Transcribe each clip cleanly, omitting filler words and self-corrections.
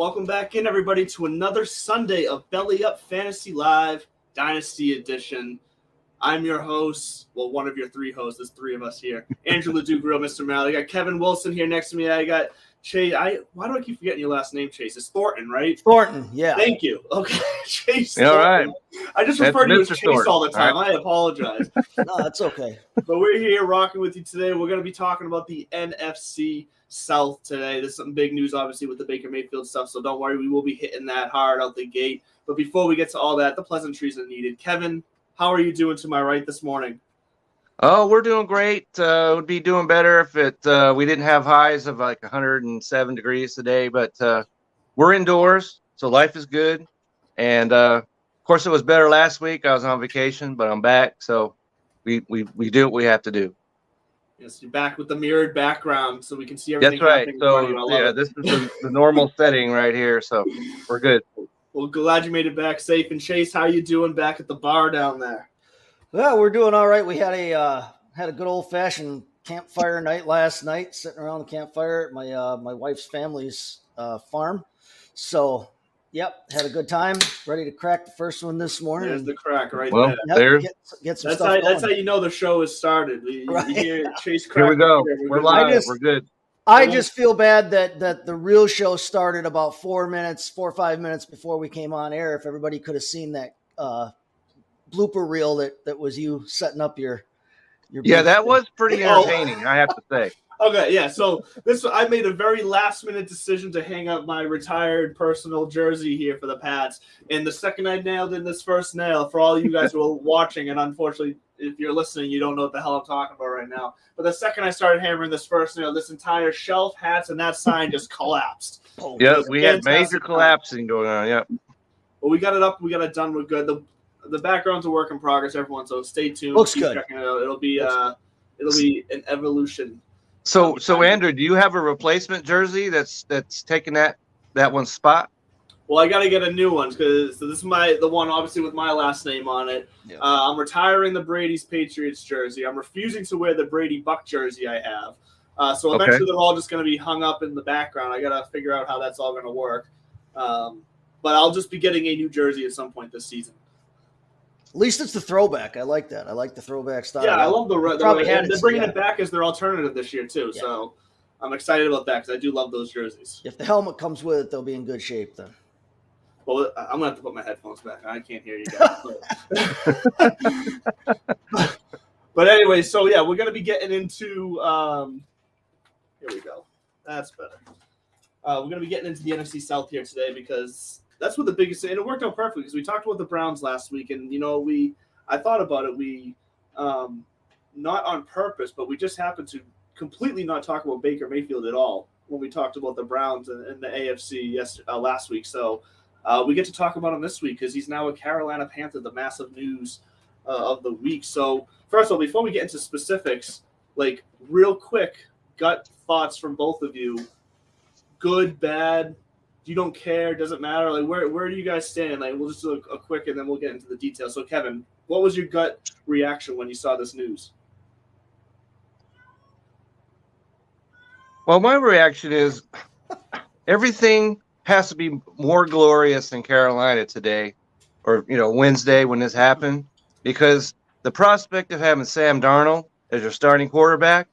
Welcome back in, everybody, to another Sunday of Belly Up Fantasy Live Dynasty Edition. I'm your host, well, one of your three hosts. There's three of us here. Andrew LeDoux Grill, Mr. Mal. I got Kevin Wilson here next to me. I got Chase. Why do I keep forgetting your last name, Chase? It's Thornton, right? Thornton, yeah. Thank you. Okay, Chase. All right. I just refer to you as Mr. Chase Thornton. all the time. All right. I apologize. No, that's okay. But we're here rocking with you today. We're going to be talking about the NFC South today. There's some big news, obviously, with the Baker Mayfield stuff, so don't worry. We will be hitting that hard out the gate. But before we get to all that, the pleasantries are needed. Kevin, how are you doing to my right this morning? Oh, we're doing great. Would be doing better if we didn't have highs of like 107 degrees today, but we're indoors, so life is good. And of course, it was better last week. I was on vacation, but I'm back, so we do what we have to do. Yes, you're back with the mirrored background, so we can see everything. That's right. So yeah, this is the normal setting right here, so we're good. Well, glad you made it back safe. And Chase, how you doing back at the bar down there? Well, we're doing all right. We had a good old fashioned campfire night last night, sitting around the campfire at my wife's family's farm. So, yep, had a good time. Ready to crack the first one this morning. There's the crack right there. Yep, There's get some that's stuff that's how you know the show has started. Right. You hear Chase crack. Here we go. We're live. We're good. I just feel bad that the real show started about 4 or 5 minutes before we came on air. If everybody could have seen that blooper reel that was you setting up your yeah, that was pretty entertaining, I have to say. Okay, yeah. So I made a very last-minute decision to hang up my retired personal jersey here for the Pats, and the second I nailed in this first nail, for all you guys who are watching, and unfortunately, if you're listening, you don't know what the hell I'm talking about right now. But the second I started hammering this first nail, this entire shelf, hats, and that sign just collapsed. Yeah, we had major collapsing going on. Yeah. Well, we got it up. We got it done. We're good. The background's a work in progress, everyone. So stay tuned. Looks Keep good. checking it out. It'll be an evolution. So Andrew, do you have a replacement jersey that's taking that one's spot? Well, I got to get a new one because this is the one obviously with my last name on it. Yeah. I'm retiring the Brady's Patriots jersey. I'm refusing to wear the Brady Buck jersey I have. So eventually they're all just going to be hung up in the background. I got to figure out how that's all going to work. But I'll just be getting a new jersey at some point this season. At least it's the throwback. I like that. I like the throwback style. Yeah, I love the they're bringing it back as their alternative this year too. Yeah. So I'm excited about that because I do love those jerseys. If the helmet comes with it, they'll be in good shape then. Well, I'm gonna have to put my headphones back. I can't hear you guys. But anyway, so yeah, we're gonna be getting into. Here we go. That's better. We're gonna be getting into the NFC South here today because that's what the biggest, and it worked out perfectly because we talked about the Browns last week, and I thought about it. We, not on purpose, but we just happened to completely not talk about Baker Mayfield at all when we talked about the Browns and the AFC last week. So we get to talk about him this week because he's now a Carolina Panther, the massive news of the week. So first of all, before we get into specifics, like real quick gut thoughts from both of you, good, bad. You don't care, doesn't matter. Like where do you guys stand? Like we'll just do a quick and then we'll get into the details. So Kevin, what was your gut reaction when you saw this news? Well, my reaction is everything has to be more glorious than Carolina today, or Wednesday when this happened, because the prospect of having Sam Darnold as your starting quarterback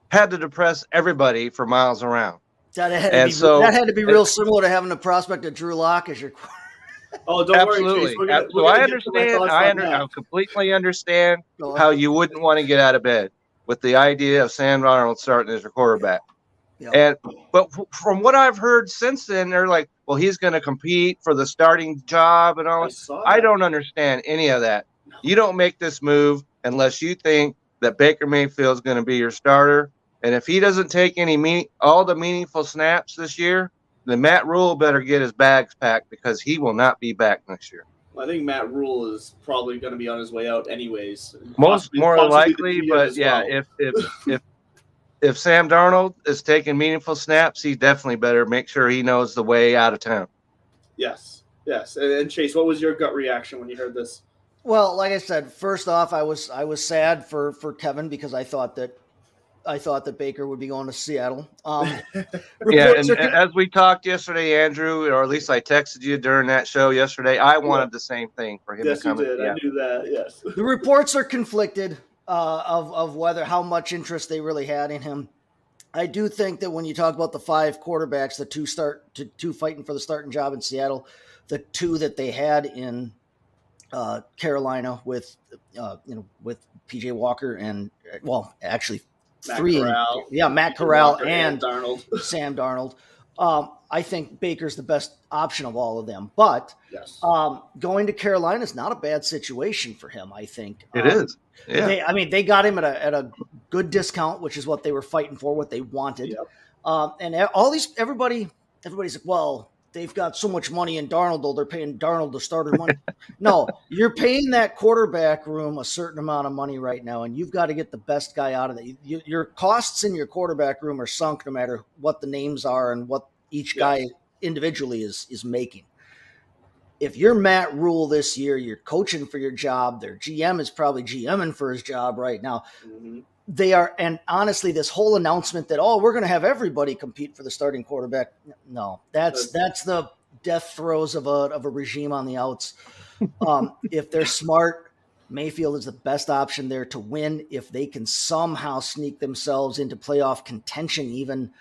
had to depress everybody for miles around. That had to be real similar to having the prospect of Drew Lock as your quarterback. Oh, don't worry, Chase. So I understand. I completely understand how you wouldn't want to get out of bed with the idea of Sam Darnold starting as your quarterback. Yep. But from what I've heard since then, they're like, well, he's going to compete for the starting job and all. I don't understand any of that. You don't make this move unless you think that Baker Mayfield is going to be your starter. And if he doesn't take all the meaningful snaps this year, then Matt Rule better get his bags packed because he will not be back next year. Well, I think Matt Rule is probably going to be on his way out anyways. More likely, but yeah, well. if Sam Darnold is taking meaningful snaps, he definitely better make sure he knows the way out of town. Yes. And Chase, what was your gut reaction when you heard this? Well, like I said, first off, I was sad for Kevin because I thought that I thought that Baker would be going to Seattle. Yeah, and as we talked yesterday, Andrew, or at least I texted you during that show yesterday, I wanted the same thing for him to come. Yes, you did. I knew that. Yes. The reports are conflicted of whether how much interest they really had in him. I do think that when you talk about the 5 quarterbacks, the two fighting for the starting job in Seattle, the 2 that they had in Carolina with with PJ Walker and actually Matt 3, Corral. Matt Corral and Darnold. Sam Darnold. I think Baker's the best option of all of them, but yes. Going to Carolina is not a bad situation for him. I think it is. Yeah. They got him at a good discount, which is what they were fighting for, what they wanted. Yep. And everybody's like, well, they've got so much money in Darnold, though they're paying Darnold the starter money. No, you're paying that quarterback room a certain amount of money right now, and you've got to get the best guy out of it. Your costs in your quarterback room are sunk no matter what the names are and what each guy individually is making. If you're Matt Rule this year, you're coaching for your job. Their GM is probably GMing for his job right now. Mm-hmm. They are, and honestly, this whole announcement that, we're going to have everybody compete for the starting quarterback. No, that's the death throes of a regime on the outs. If they're smart, Mayfield is the best option there to win. If they can somehow sneak themselves into playoff contention, even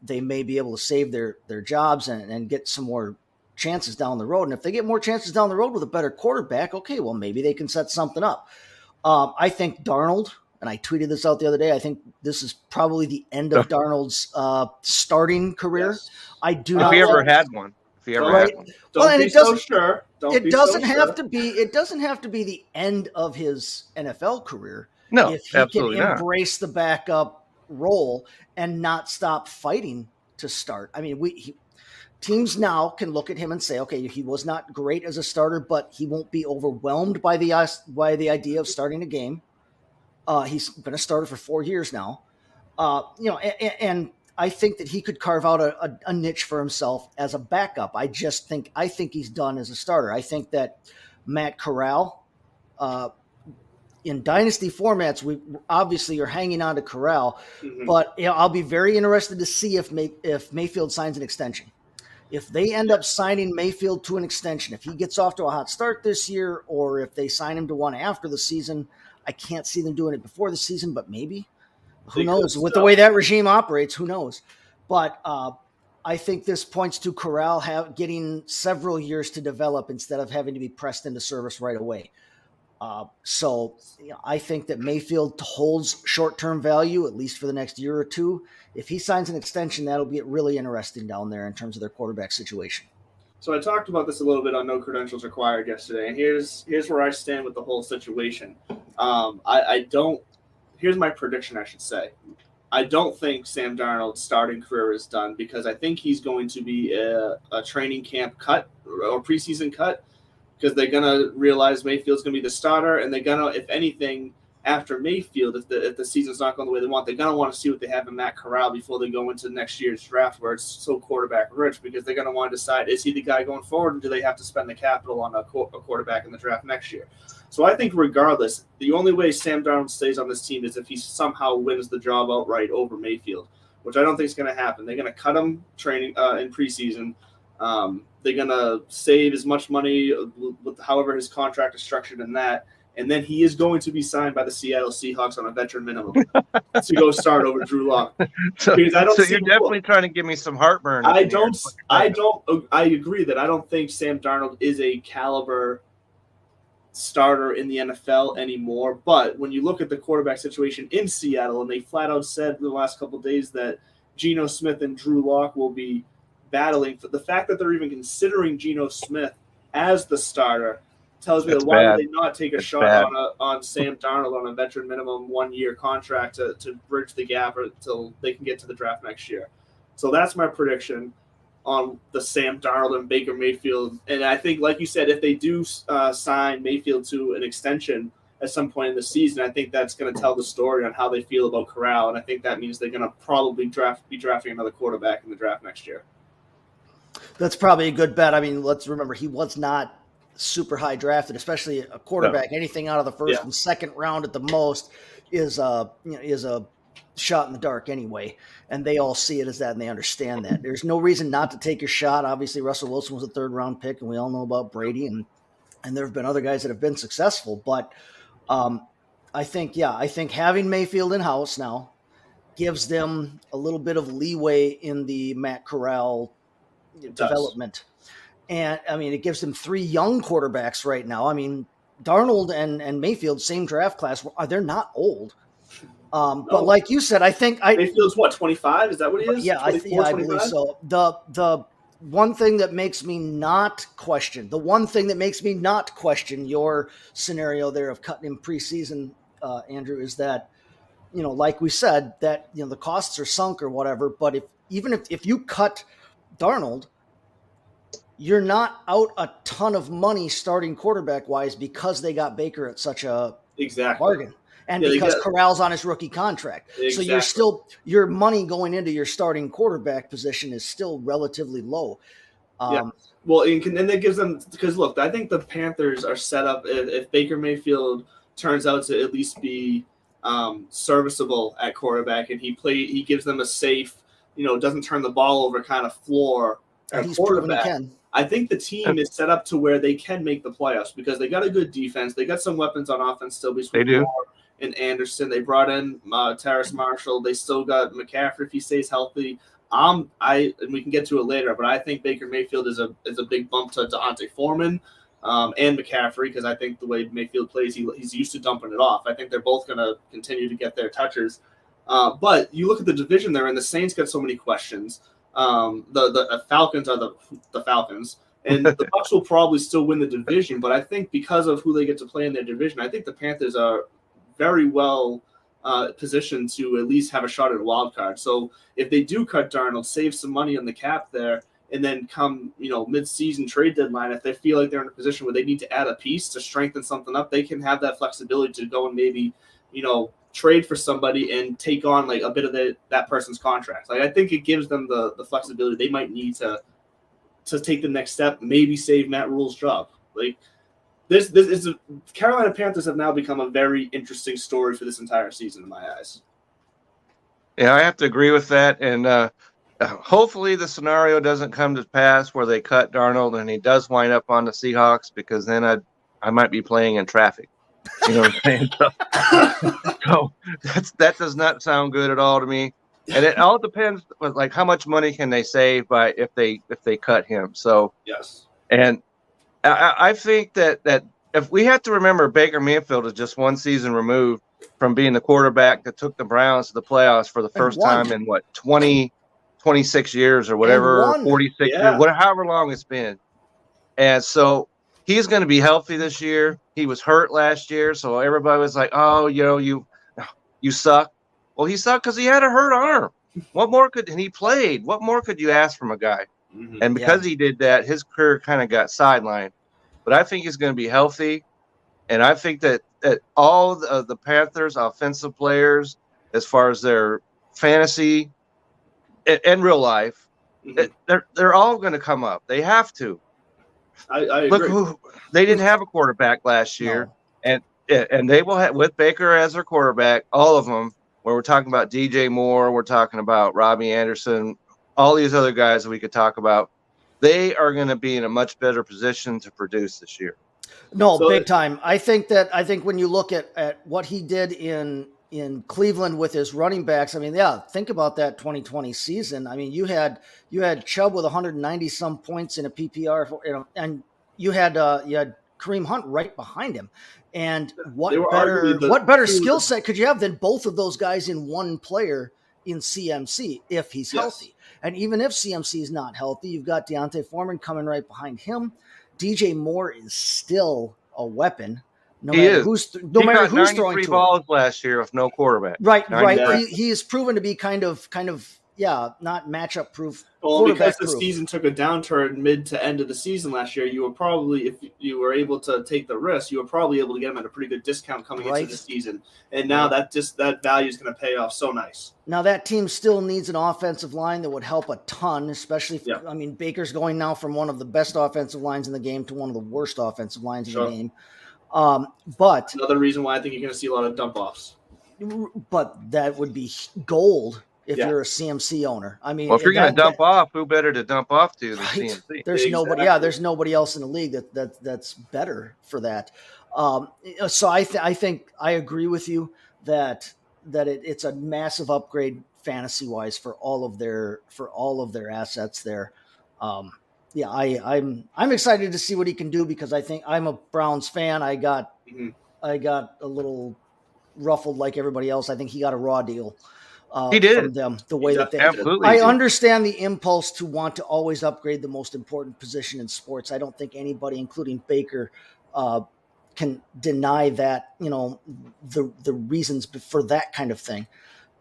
they may be able to save their jobs and get some more chances down the road. And if they get more chances down the road with a better quarterback, okay, well, maybe they can set something up. I think Darnold, and I tweeted this out the other day, I think this is probably the end of Darnold's starting career. Yes. I do not. If he ever had one. Don't be so sure. It doesn't have to be the end of his NFL career. No, if he can embrace the backup role and not stop fighting to start. I mean, teams now can look at him and say, okay, he was not great as a starter, but he won't be overwhelmed by the idea of starting a game. He's been a starter for 4 years now. And I think that he could carve out a niche for himself as a backup. I think he's done as a starter. I think that Matt Corral, in dynasty formats, we obviously are hanging on to Corral, but I'll be very interested to see if Mayfield signs an extension. If they end up signing Mayfield to an extension, if he gets off to a hot start this year, or if they sign him to one after the season, I can't see them doing it before the season, but maybe. Who knows? With the way that regime operates, who knows? But I think this points to Corral getting several years to develop instead of having to be pressed into service right away. So I think that Mayfield holds short-term value, at least for the next year or two. If he signs an extension, that'll be really interesting down there in terms of their quarterback situation. So I talked about this a little bit on No Credentials Required yesterday, and here's where I stand with the whole situation. Here's my prediction, I should say. I don't think Sam Darnold's starting career is done because I think he's going to be a training camp cut or preseason cut because they're going to realize Mayfield's going to be the starter, and they're going to, if anything, after Mayfield, if the season's not going the way they want, they're going to want to see what they have in Matt Corral before they go into next year's draft where it's so quarterback rich because they're going to want to decide, is he the guy going forward, and do they have to spend the capital on a quarterback in the draft next year? So I think regardless, the only way Sam Darnold stays on this team is if he somehow wins the job outright over Mayfield, which I don't think is going to happen. They're going to cut him training in preseason. They're going to save as much money with however his contract is structured in that. And then he is going to be signed by the Seattle Seahawks on a veteran minimum to go start over Drew Lock. So you're definitely trying to give me some heartburn. I agree that I don't think Sam Darnold is a caliber starter in the NFL anymore. But when you look at the quarterback situation in Seattle, and they flat out said in the last couple of days that Geno Smith and Drew Lock will be battling, for the fact that they're even considering Geno Smith as the starter tells me that why would they not take a shot on Sam Darnold on a veteran minimum 1 year contract to bridge the gap until they can get to the draft next year. So that's my prediction on the Sam Darnold and Baker Mayfield. And I think, like you said, if they do sign Mayfield to an extension at some point in the season, I think that's going to tell the story on how they feel about Corral. And I think that means they're going to probably be drafting another quarterback in the draft next year. That's probably a good bet. I mean, let's remember he was not super high drafted, especially a quarterback. No. Anything out of the first and second round at the most is a shot in the dark anyway, and they all see it as that, and they understand that. There's no reason not to take your shot. Obviously, Russell Wilson was a 3rd-round pick, and we all know about Brady, and there have been other guys that have been successful. But I think having Mayfield in-house now gives them a little bit of leeway in the Matt Corral development. And, I mean, it gives them 3 young quarterbacks right now. I mean, Darnold and Mayfield, same draft class, they're not old. But like you said, I think Mayfield's what, 25? Is that what he is? Yeah, I believe so. The one thing that makes me not question your scenario there of cutting him preseason, Andrew, is that, like we said, that the costs are sunk or whatever. But if you cut Darnold, you're not out a ton of money starting quarterback wise because they got Baker at such a bargain. And because Corral's on his rookie contract. Exactly. So your money going into your starting quarterback position is still relatively low. Well, and that gives them, because look, I think the Panthers are set up if Baker Mayfield turns out to at least be serviceable at quarterback, and he gives them a safe, doesn't turn the ball over kind of floor at quarterback. I think the team is set up to where they can make the playoffs because they got a good defense. They got some weapons on offense still. They do. And Anderson, they brought in Terrace Marshall. They still got McCaffrey if he stays healthy. And we can get to it later, but I think Baker Mayfield is a big bump to Deontay Foreman and McCaffrey because I think the way Mayfield plays, he's used to dumping it off. I think they're both going to continue to get their touches. But you look at the division there, and the Saints got so many questions. The Falcons are the Falcons, and the Bucs will probably still win the division. But I think because of who they get to play in their division, I think the Panthers are very well positioned to at least have a shot at a wild card. So if they do cut Darnold, save some money on the cap there, and then come mid-season trade deadline, if they feel like they're in a position where they need to add a piece to strengthen something up, they can have that flexibility to go and maybe trade for somebody and take on like a bit of that person's contract. Like I think it gives them the flexibility they might need to take the next step, maybe save Matt Rule's job. Like this is Carolina Panthers have now become a very interesting story for this entire season in my eyes. Yeah, I have to agree with that, and hopefully the scenario doesn't come to pass where they cut Darnold and he does wind up on the Seahawks, because then I might be playing in traffic. You know what I'm saying? So that does not sound good at all to me. And it all depends, like how much money can they save by if they cut him. So yes, and I think that if we have to remember, Baker Mayfield is just one season removed from being the quarterback that took the Browns to the playoffs for the first time in 26 years or whatever, 46 years, however long it's been. And so he's going to be healthy this year. He was hurt last year, so everybody was like, "Oh, you suck." Well, he sucked because he had a hurt arm. And he played. What more could you ask from a guy? Mm-hmm. And because he did that, his career kind of got sidelined. But I think he's going to be healthy, and I think that all of the Panthers' offensive players, as far as their fantasy and real life, mm-hmm. they're all going to come up. They have to. I agree. Look, they didn't have a quarterback last year, and they will have, with Baker as their quarterback, all of them. Where we're talking about DJ Moore, we're talking about Robbie Anderson, all these other guys that we could talk about. They are going to be in a much better position to produce this year. No, so big time. I think when you look at what he did in Cleveland with his running backs, I mean, think about that 2020 season. I mean, you had Chubb with 190 some points in a PPR, and you had Kareem Hunt right behind him. And what better skill set could you have than both of those guys in one player in CMC if he's healthy? And even if CMC is not healthy, you've got Deontay Foreman coming right behind him. DJ Moore is still a weapon. No matter who's throwing to balls him. Last year with no quarterback. Right. He is proven to be kind of not matchup proof. Well, because the season took a downturn mid to end of the season last year, you were probably, if you were able to take the risk, you were probably able to get him at a pretty good discount coming into the season. And now that value is going to pay off so nice. Now that team still needs an offensive line that would help a ton, especially I mean, Baker's going now from one of the best offensive lines in the game to one of the worst offensive lines in the game. But another reason why I think you're going to see a lot of dump offs. but that would be gold if you're a CMC owner. I mean, well, if you're going to dump off, who better to dump off to than CMC? There's nobody. Yeah, there's nobody else in the league that's better for that. So I think I agree with you that it's a massive upgrade fantasy wise for all of their assets there. I'm excited to see what he can do because I think I'm a Browns fan. I got a little ruffled like everybody else. I think he got a raw deal. He did from them the way that they absolutely. I understand the impulse to want to always upgrade the most important position in sports. I don't think anybody, including Baker, can deny that, the reasons for that kind of thing.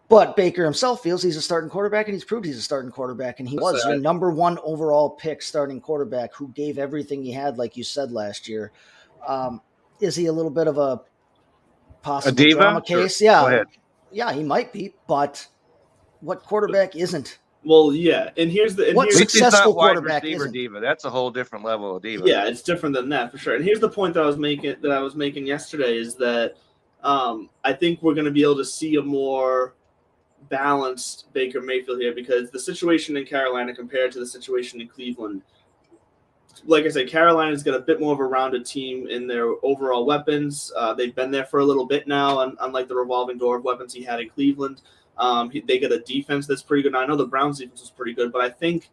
But Baker himself feels he's a starting quarterback, and he's proved he's a starting quarterback, and he was your number one overall pick starting quarterback who gave everything he had, like you said last year. Is he a little bit of a possible drama case? Sure. Yeah. Go ahead. Yeah, he might be, but what quarterback isn't? Well, yeah, and here's the successful quarterback receiver isn't? Diva. That's a whole different level of diva. Yeah, it's different than that for sure. And here's the point that I was making yesterday is that I think we're going to be able to see a more balanced Baker Mayfield here because the situation in Carolina compared to the situation in Cleveland, like I said, Carolina's got a bit more of a rounded team in their overall weapons. They've been there for a little bit now, unlike the revolving door of weapons he had in Cleveland. They got a defense that's pretty good. Now, I know the Browns defense was pretty good, but I think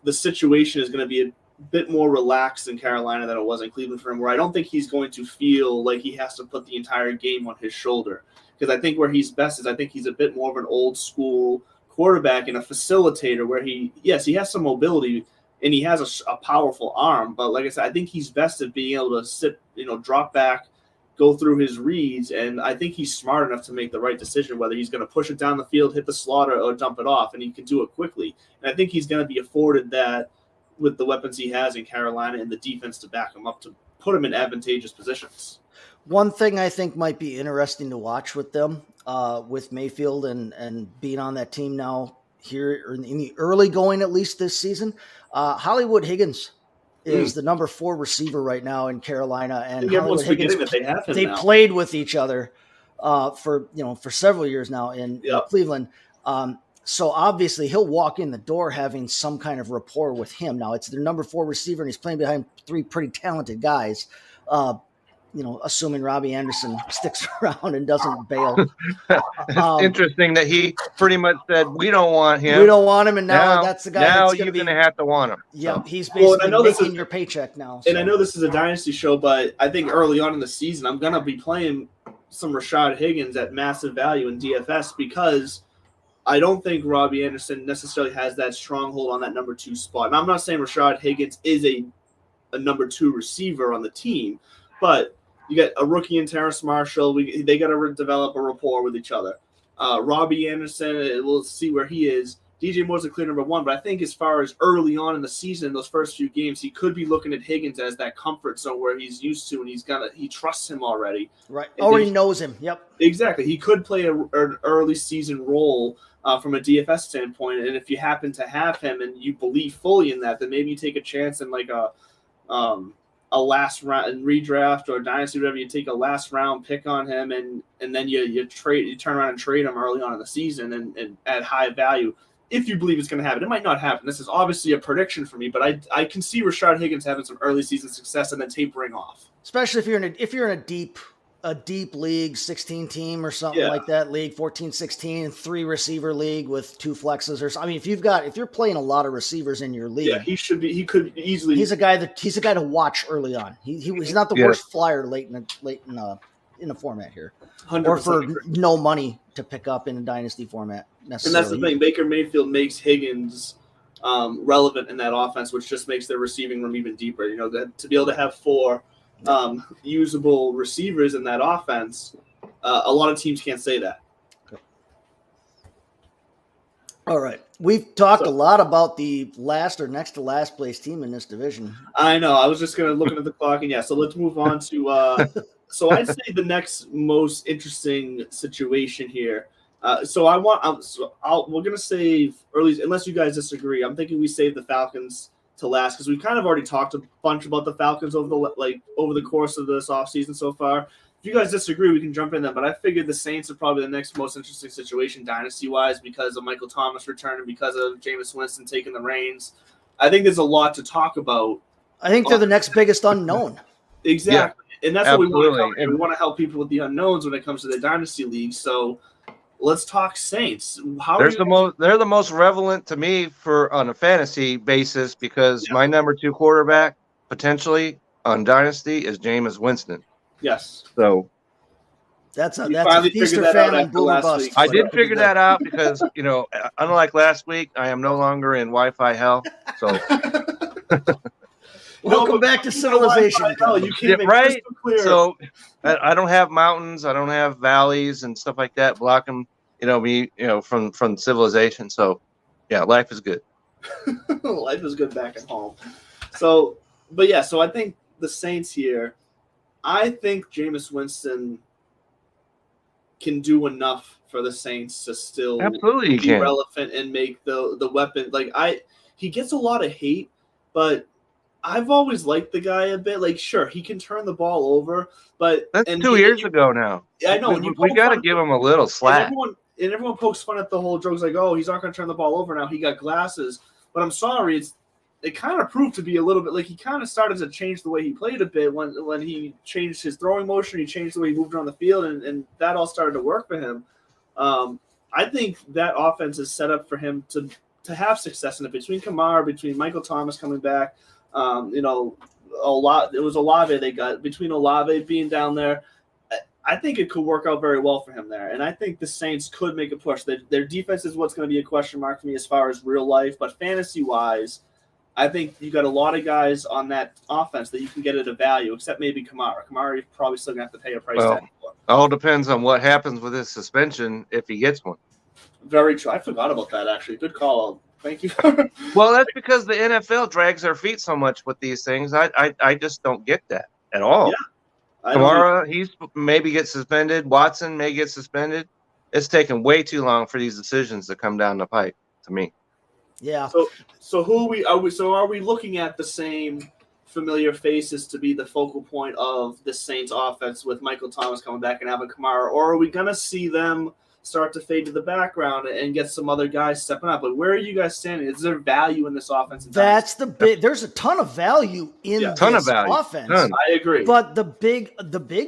the situation is going to be a bit more relaxed in Carolina than it was in Cleveland for him, where I don't think he's going to feel like he has to put the entire game on his shoulder. Because I think where he's best is I think he's a bit more of an old school quarterback and a facilitator where he has some mobility and he has a powerful arm. But like I said, I think he's best at being able to sit, drop back, go through his reads. And I think he's smart enough to make the right decision, whether he's going to push it down the field, hit the slot, or dump it off. And he can do it quickly. And I think he's going to be afforded that with the weapons he has in Carolina and the defense to back him up to put him in advantageous positions. One thing I think might be interesting to watch with them, with Mayfield and being on that team now here in the early going, at least this season, Hollywood Higgins is the number 4 receiver right now in Carolina. And Hollywood Higgins, they played with each other for several years now in Cleveland. So obviously he'll walk in the door having some kind of rapport with him. Now it's their number 4 receiver and he's playing behind 3 pretty talented guys. Assuming Robbie Anderson sticks around and doesn't bail. It's interesting that he pretty much said, we don't want him. We don't want him, and now that's the guy now you're going to have to want him. Yeah, he's basically making your paycheck now. So. And I know this is a dynasty show, but I think early on in the season, I'm going to be playing some Rashad Higgins at massive value in DFS because I don't think Robbie Anderson necessarily has that stronghold on that number 2 spot. And I'm not saying Rashad Higgins is a number 2 receiver on the team, but you got a rookie in Terrace Marshall. They got to develop a rapport with each other. Robbie Anderson, we'll see where he is. DJ Moore's a clear number 1, but I think as far as early on in the season, those first few games, he could be looking at Higgins as that comfort zone where he's used to and he trusts him already. Right, already knows him. Yep, exactly. He could play an early season role from a DFS standpoint, and if you happen to have him and you believe fully in that, then maybe you take a chance in like a last round in redraft or dynasty, whatever, you take a last round pick on him and then you turn around and trade him early on in the season and at high value if you believe it's going to happen. It might not happen. This is obviously a prediction for me, but I can see Rashad Higgins having some early season success and then tapering off. Especially if you're in a deep league, 16 team or something like that league, 14, 16, 3 receiver league with 2 flexes or something. I mean, if you're playing a lot of receivers in your league, he could easily. He's a guy to watch early on. He's not the worst flyer late in a format here, or for no money to pick up in a dynasty format necessarily. And that's the thing. Baker Mayfield makes Higgins relevant in that offense, which just makes their receiving room even deeper. To be able to have 4 usable receivers in that offense, a lot of teams can't say that. All right. We've talked a lot about the last or next to last place team in this division. I know. I was just going to look at the clock, and so let's move on to so I'd say the next most interesting situation here. We're going to save early, unless you guys disagree. I'm thinking we save the Falcons to last because we've kind of already talked a bunch about the Falcons over the course of this offseason so far. if you guys disagree, we can jump in there. But I figured the Saints are probably the next most interesting situation dynasty-wise because of Michael Thomas returning, because of Jameis Winston taking the reins. I think there's a lot to talk about. I think they're the next biggest unnknown. Exactly. Yeah, and that's absolutely. what we want to cover here. We want to help people with the unknowns when it comes to the dynasty league. So let's talk Saints. They're the most relevant to me on a fantasy basis because my number 2 quarterback potentially on dynasty is Jameis Winston. Yes. So that's a feast or famine, boom or bust. I did figure that out because, unlike last week, I am no longer in Wi-Fi hell. So welcome back to civilization. You can't make right? Clear. So I don't have mountains, I don't have valleys and stuff like that blocking, me, from civilization. So yeah, life is good. Life is good back at home. So I think the Saints here, I think Jameis Winston can do enough for the Saints to still be relevant and make the weapon. He gets a lot of hate, but I've always liked the guy a bit. Sure, he can turn the ball over, but that's 2 years ago now. I know. We got to give him a little slack. And everyone pokes fun at the whole jokes oh, he's not going to turn the ball over now. He got glasses. But I'm sorry, it kind of proved to be a little bit he kind of started to change the way he played a bit when he changed his throwing motion. He changed the way he moved around the field, and that all started to work for him. I think that offense is set up for him to have success in it. Between Kamara, between Michael Thomas coming back, it was Olave they got. Between Olave being down there, I think it could work out very well for him there. And I think the Saints could make a push. Their defense is what's going to be a question mark for me as far as real life. But fantasy-wise, I think you got a lot of guys on that offense that you can get at a value, except maybe Kamara. Kamara, you're probably still going to have to pay a price tag for. All depends on what happens with his suspension if he gets one. Very true. I forgot about that, actually. Good call. Thank you. Well, that's because the NFL drags their feet so much with these things. I just don't get that at all. Yeah. Kamara, he's maybe gets suspended. Watson may get suspended. It's taken way too long for these decisions to come down the pipe to me. Yeah. So who are we looking at the same familiar faces to be the focal point of the Saints offense with Michael Thomas coming back and Alvin Kamara, or are we gonna see them start to fade to the background and get some other guys stepping up? But where are you guys standing? Is there value in this offense? That's the big. There's a ton of value in this offense. I agree. But the big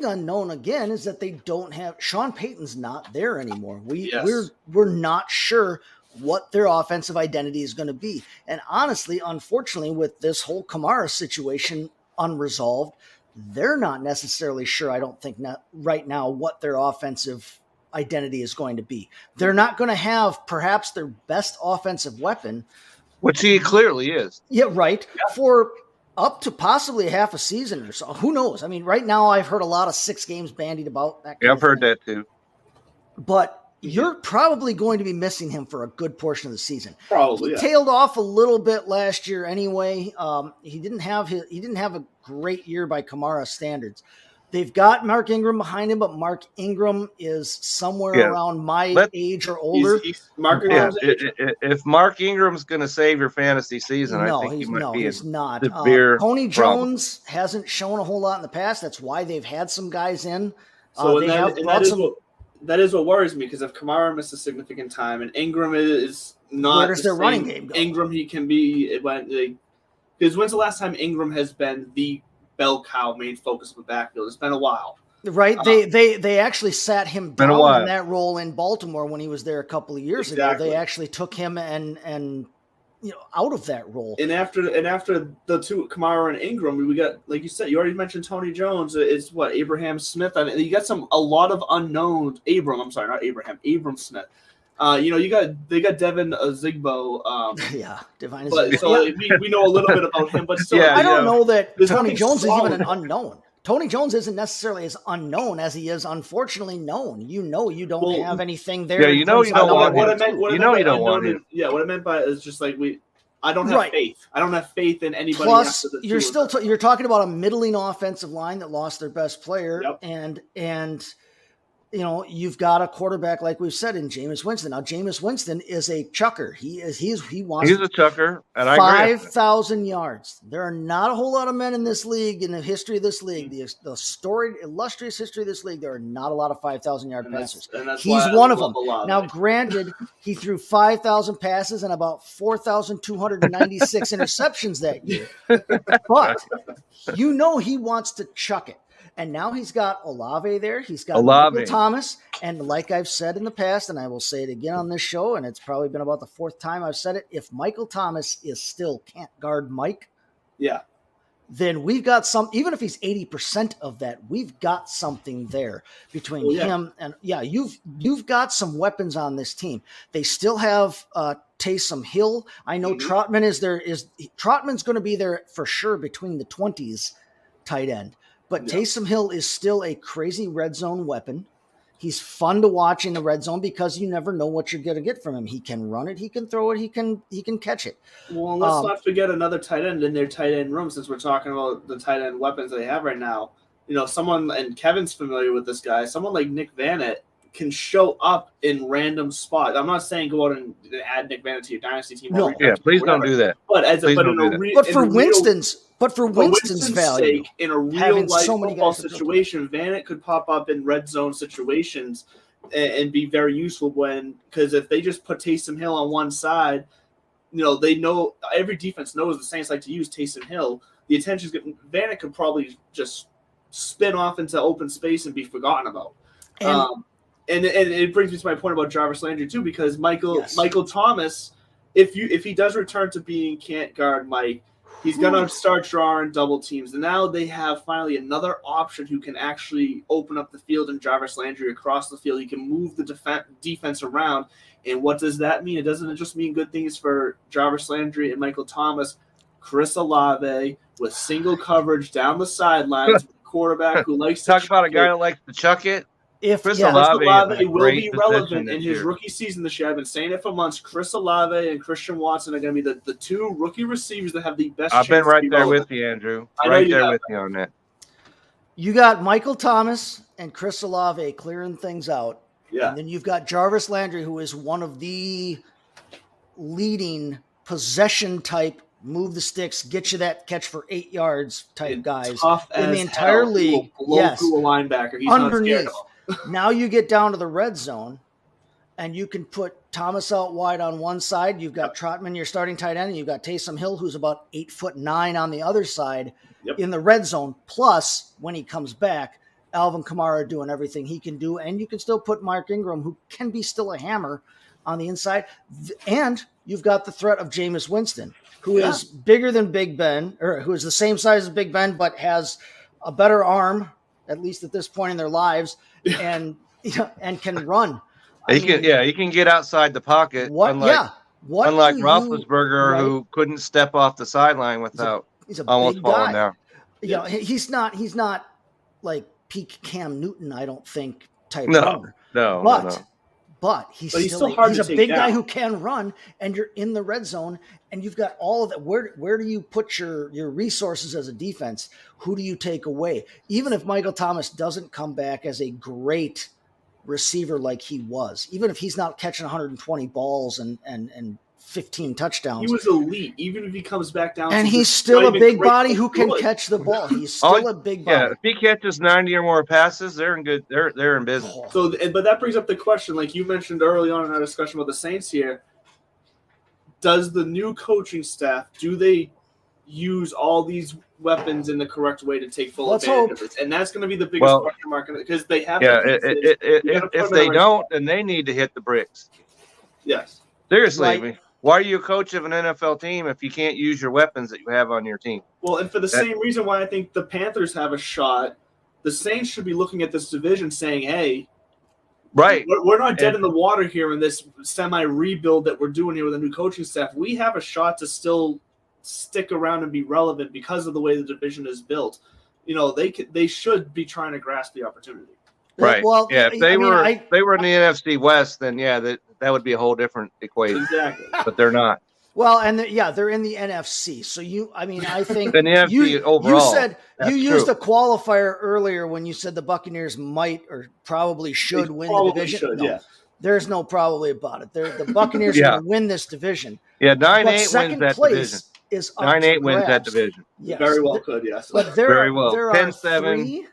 unknown again is that they don't have Sean Payton's not there anymore. We're not sure what their offensive identity is going to be. And honestly, unfortunately, with this whole Kamara situation unresolved, they're not necessarily sure, I don't think right now, what their offensive identity is going to be. They're not going to have perhaps their best offensive weapon, which he clearly is. Yeah, right. Yeah. For up to possibly half a season or so. Who knows? I mean, right now I've heard a lot of 6 games bandied about. I've heard that too. But you're probably going to be missing him for a good portion of the season. Probably. He tailed off a little bit last year anyway. He didn't have a great year by Kamara standards. They've got Mark Ingram behind him, but Mark Ingram is somewhere around my age or older. If Mark Ingram's going to save your fantasy season, I think he's not. Tony Jones hasn't shown a whole lot in the past. That's why they've had some guys in. That is what worries me, because if Kamara misses significant time and Ingram is not where's their running game go? Ingram, he can be because when's the last time Ingram has been the bell cow main focus of the backfield? It's been a while. Right. They actually sat him down in that role in Baltimore when he was there a couple of years ago. They actually took him and out of that role. And after the two, Kamara and Ingram, we got, like you said, you already mentioned Tony Jones. Is what, Abraham Smith? I mean, you got a lot of unknown. Abram Smith. They got Devin Zigbo. Divine. But so we know a little bit about him, but still, I don't know that Tony Jones is even an unknown. Tony Jones isn't necessarily as unknown as he is unfortunately known. You don't have anything there. Yeah, you don't want him. You don't want him. Yeah, what I meant by it is just I don't have faith. I don't have faith in anybody. Plus, you're still you're talking about a middling offensive line that lost their best player, and you've got a quarterback like we've said in Jameis Winston. Now, Jameis Winston is a chucker. He's a chucker, and 5,000 yards. There are not a whole lot of men in this league, in the history of this league, the storied, illustrious history of this league. There are not a lot of 5,000-yard passers. He's one of them. Now, granted, he threw 5,000 passes and about 4,296 interceptions that year, but he wants to chuck it. And now he's got Olave there. He's got Michael Thomas. And like I've said in the past, and I will say it again on this show, and it's probably been about the 4th time I've said it, if Michael Thomas can't guard Mike, then we've got even if he's 80% of that, we've got something there between him and you've got some weapons on this team. They still have Taysom Hill. I know Trotman's going to be there for sure between the 20s tight end. But Taysom Hill is still a crazy red zone weapon. He's fun to watch in the red zone because you never know what you're going to get from him. He can run it, he can throw it, he can catch it. Well, let's not forget another tight end in their tight end room, since we're talking about the tight end weapons they have right now. Someone, and Kevin's familiar with this guy, someone like Nick Vannett can show up in random spots. I'm not saying go out and add Nick Vannett to your dynasty team. No, please don't do that. But for Winston's value, sake, in a real life football situation, Vannett could pop up in red zone situations and be very useful because if they just put Taysom Hill on one side, they know every defense knows the Saints like to use Taysom Hill. The attention's good. Vannett could probably just spin off into open space and be forgotten about. And it brings me to my point about Jarvis Landry too, because Michael Thomas, if he does return to being can't guard Mike, he's going to start drawing double teams. And now they have finally another option who can actually open up the field and Jarvis Landry across the field. He can move the defense around. And what does that mean? It doesn't just mean good things for Jarvis Landry and Michael Thomas. Chris Olave with single coverage down the sidelines, quarterback who likes to talk about a guy who likes to chuck it. Chris Olave will be relevant in his rookie season this year. I've been saying it for months. Chris Olave and Christian Watson are going to be the 2 rookie receivers that have the best chance. I've been right there with you, Andrew. Right there with you on that. You got Michael Thomas and Chris Olave clearing things out. Yeah. And then you've got Jarvis Landry, who is one of the leading possession type, move the sticks, get you that catch for 8 yards type guys in the entire league. Blow through a linebacker. He's underneath. Not scared. Now you get down to the red zone, and you can put Thomas out wide on one side. You've got Trotman, your starting tight end, and you've got Taysom Hill, who's about 8'9" on the other side in the red zone. Plus, when he comes back, Alvin Kamara doing everything he can do, and you can still put Mark Ingram, who can be still a hammer on the inside. And you've got the threat of Jameis Winston, who is bigger than Big Ben, or who is the same size as Big Ben, but has a better arm, at least at this point in their lives, and can run. He can get outside the pocket. Unlike Roethlisberger, who couldn't step off the sideline without almost falling down. He's not like peak Cam Newton, I don't think, type runner. But he's a big guy who can run, and you're in the red zone, and you've got all of that. Where do you put your resources as a defense? Who do you take away? Even if Michael Thomas doesn't come back as a great receiver like he was, even if he's not catching 120 balls and 15 touchdowns. He was elite, even if he comes back down. And he's still a big body who can catch the ball. He's still a big body. Yeah, if he catches 90 or more passes, they're in good. They're in business. So, but that brings up the question, like you mentioned early on in our discussion about the Saints here. Does the new coaching staff, do they use all these weapons in the correct way to take full advantage of it? And that's going to be the biggest question mark, because they have. Yeah, if they don't, then they need to hit the bricks. Yes. Seriously, why are you a coach of an NFL team if you can't use your weapons that you have on your team? Well, and for the same reason why I think the Panthers have a shot, the Saints should be looking at this division saying, hey, we're not dead in the water here in this semi-rebuild that we're doing here with a new coaching staff. We have a shot to still stick around and be relevant because of the way the division is built. They should be trying to grasp the opportunity. Right. Well, if they were in the NFC West, then that would be a whole different equation. Exactly. But they're not. Well, and they're in the NFC. So I think in the NFC overall, you used a qualifier earlier when you said the Buccaneers might or probably should win the division. Yeah. There's no probably about it. The Buccaneers are going to win this division. Yeah, 9-8 wins that division. Is up 9-8 wins that division. Yes. Very well could, yes. But there are 10-7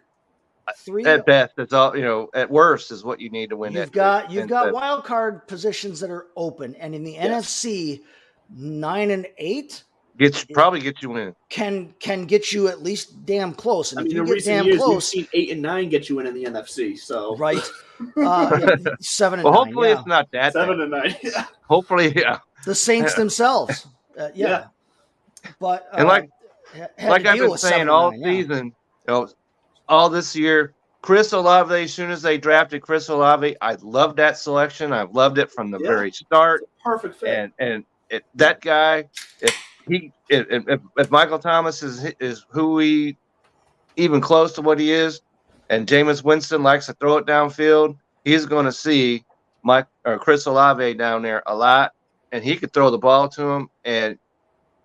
three at best. It's all at worst is what you need to win. You've got wild card positions that are open, and in the NFC, 9 and 8 probably get you in. Can get you at least damn close. And if you get damn years, close, we've seen 8 and 9 get you in the NFC. So right, 7 and 9. Hopefully it's not that 7 and 9. Yeah. Hopefully, yeah. The Saints themselves, But and like I've been saying all season, all this year, Chris Olave. As soon as they drafted Chris Olave, I loved that selection. I've loved it from the very start. Perfect fit. And that guy, if Michael Thomas is who he even close to what he is, and Jameis Winston likes to throw it downfield, he's going to see Chris Olave down there a lot, and he could throw the ball to him. And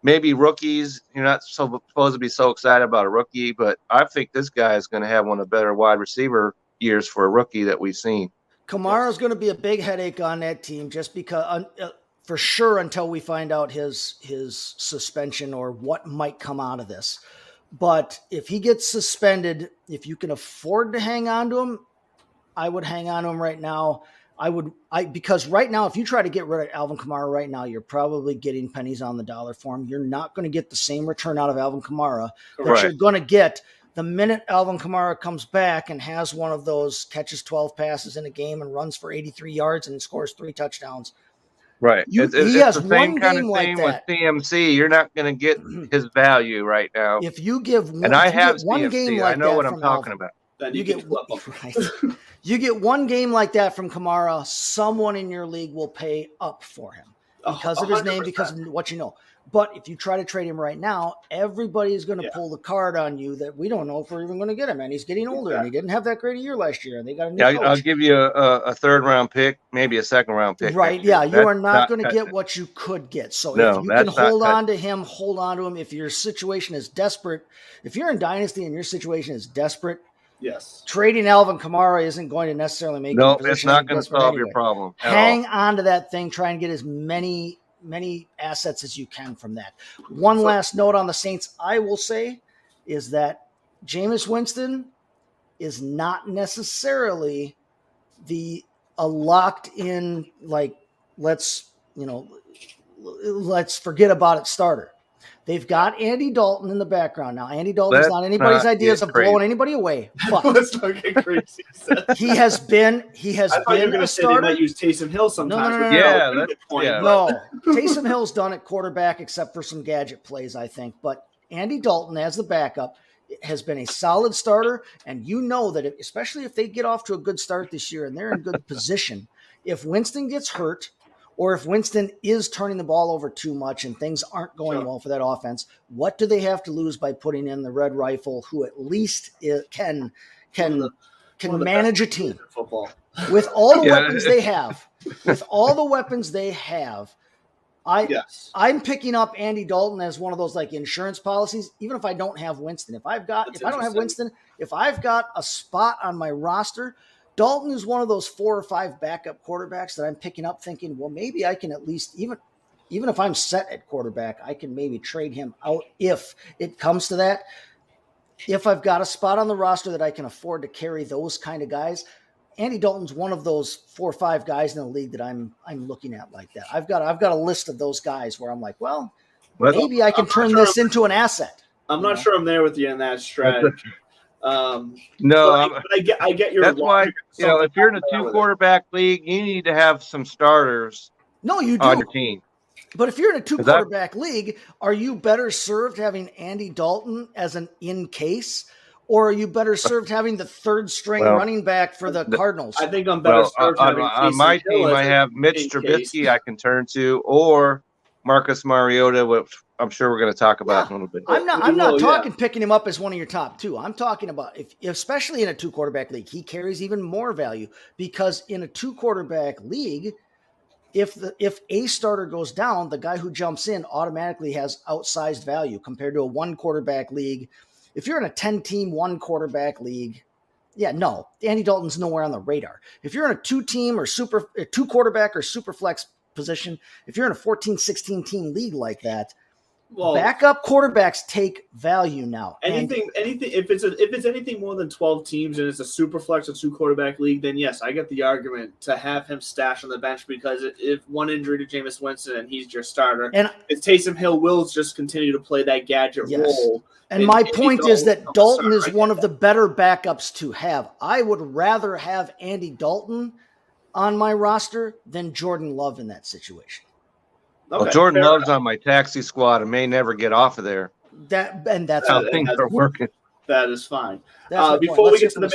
maybe rookies, you're not supposed to be so excited about a rookie, but I think this guy is going to have one of the better wide receiver years for a rookie that we've seen. Kamara's going to be a big headache on that team just because, for sure, until we find out his suspension or what might come out of this. But if he gets suspended, if you can afford to hang on to him, I would hang on to him right now. Because right now, if you try to get rid of Alvin Kamara right now, you're probably getting pennies on the dollar for him. You're not going to get the same return out of Alvin Kamara that you're going to get the minute Alvin Kamara comes back and has one of those catches 12 passes in a game and runs for 83 yards and scores 3 touchdowns. Right. He has the same kind of thing with CMC. You're not going to get his value right now. If you give one, and I have one CMC, game like I know that what I'm talking about. You get You get one game like that from Kamara, someone in your league will pay up for him because of his name, because of what you know. But if you try to trade him right now, everybody is going to pull the card on you that we don't know if we're even going to get him. And he's getting older, and he didn't have that great a year last year. And they got a new coach. I'll give you a 3rd round pick, maybe a 2nd round pick. Right? Yeah, you are not going to get what you could get. So if you can hold on to him, hold on to him. If your situation is desperate, if you're in Dynasty and your situation is desperate, yes, trading Alvin Kamara isn't going to necessarily make no, it's not going to solve your problem. Hang on to that thing. Try and get as many assets as you can from that. One last note on the Saints, I will say, is that Jameis Winston is not necessarily a locked in, like, let's forget about it starter. They've got Andy Dalton in the background now. Andy Dalton's not anybody's ideas of blowing anybody away. But let's not get crazy. he has been a starter. They might use Taysom Hill sometimes. No, Taysom Hill's done at quarterback except for some gadget plays, I think. But Andy Dalton as the backup has been a solid starter, and you know that especially if they get off to a good start this year and they're in good position, if Winston gets hurt, or if Winston is turning the ball over too much and things aren't going well for that offense, what do they have to lose by putting in the Red Rifle, who at least can manage a team with all the weapons they have? With all the weapons they have, I'm picking up Andy Dalton as one of those like insurance policies. Even if I don't have Winston, if I don't have Winston, if I've got a spot on my roster. Dalton is one of those 4 or 5 backup quarterbacks that I'm picking up thinking, well, maybe I can at least, even if I'm set at quarterback, I can maybe trade him out if it comes to that. If I've got a spot on the roster that I can afford to carry those kind of guys, Andy Dalton's one of those 4 or 5 guys in the league that I'm looking at like that. I've got a list of those guys where I'm like, well, maybe I can turn this into an asset. I'm not sure I'm there with you in that strategy. No, I get your. That's why if you're in a 2 quarterback league, you need to have some starters. No, you do on your team. But if you're in a 2 quarterback league, are you better served having Andy Dalton as an in case, or are you better served having the 3rd string running back for the Cardinals? I think I'm better served having on my team. I have Mitch Trubisky I can turn to, or Marcus Mariota, which I'm sure we're going to talk about in a little bit. I'm not talking picking him up as one of your top 2. I'm talking about if especially in a 2 quarterback league, he carries even more value because in a 2 quarterback league, if a starter goes down, the guy who jumps in automatically has outsized value compared to a 1 quarterback league. If you're in a 10-team 1 quarterback league, no, Andy Dalton's nowhere on the radar. If you're in a 2-team or 2 quarterback or super flex position, if you're in a 14, 16 team league like that, backup quarterbacks take value now. Anything. If it's anything more than 12 teams and it's a super flex or 2 quarterback league, then yes, I get the argument to have him stashed on the bench because if one injury to Jameis Winston and he's your starter, and Taysom Hill will just continue to play that gadget role. And my point is that Dalton is one of the better backups to have. I would rather have Andy Dalton on my roster than Jordan Love in that situation. Okay, well, Jordan Love's on my taxi squad and may never get off of there. That's how things are working. That is fine. Before we get to the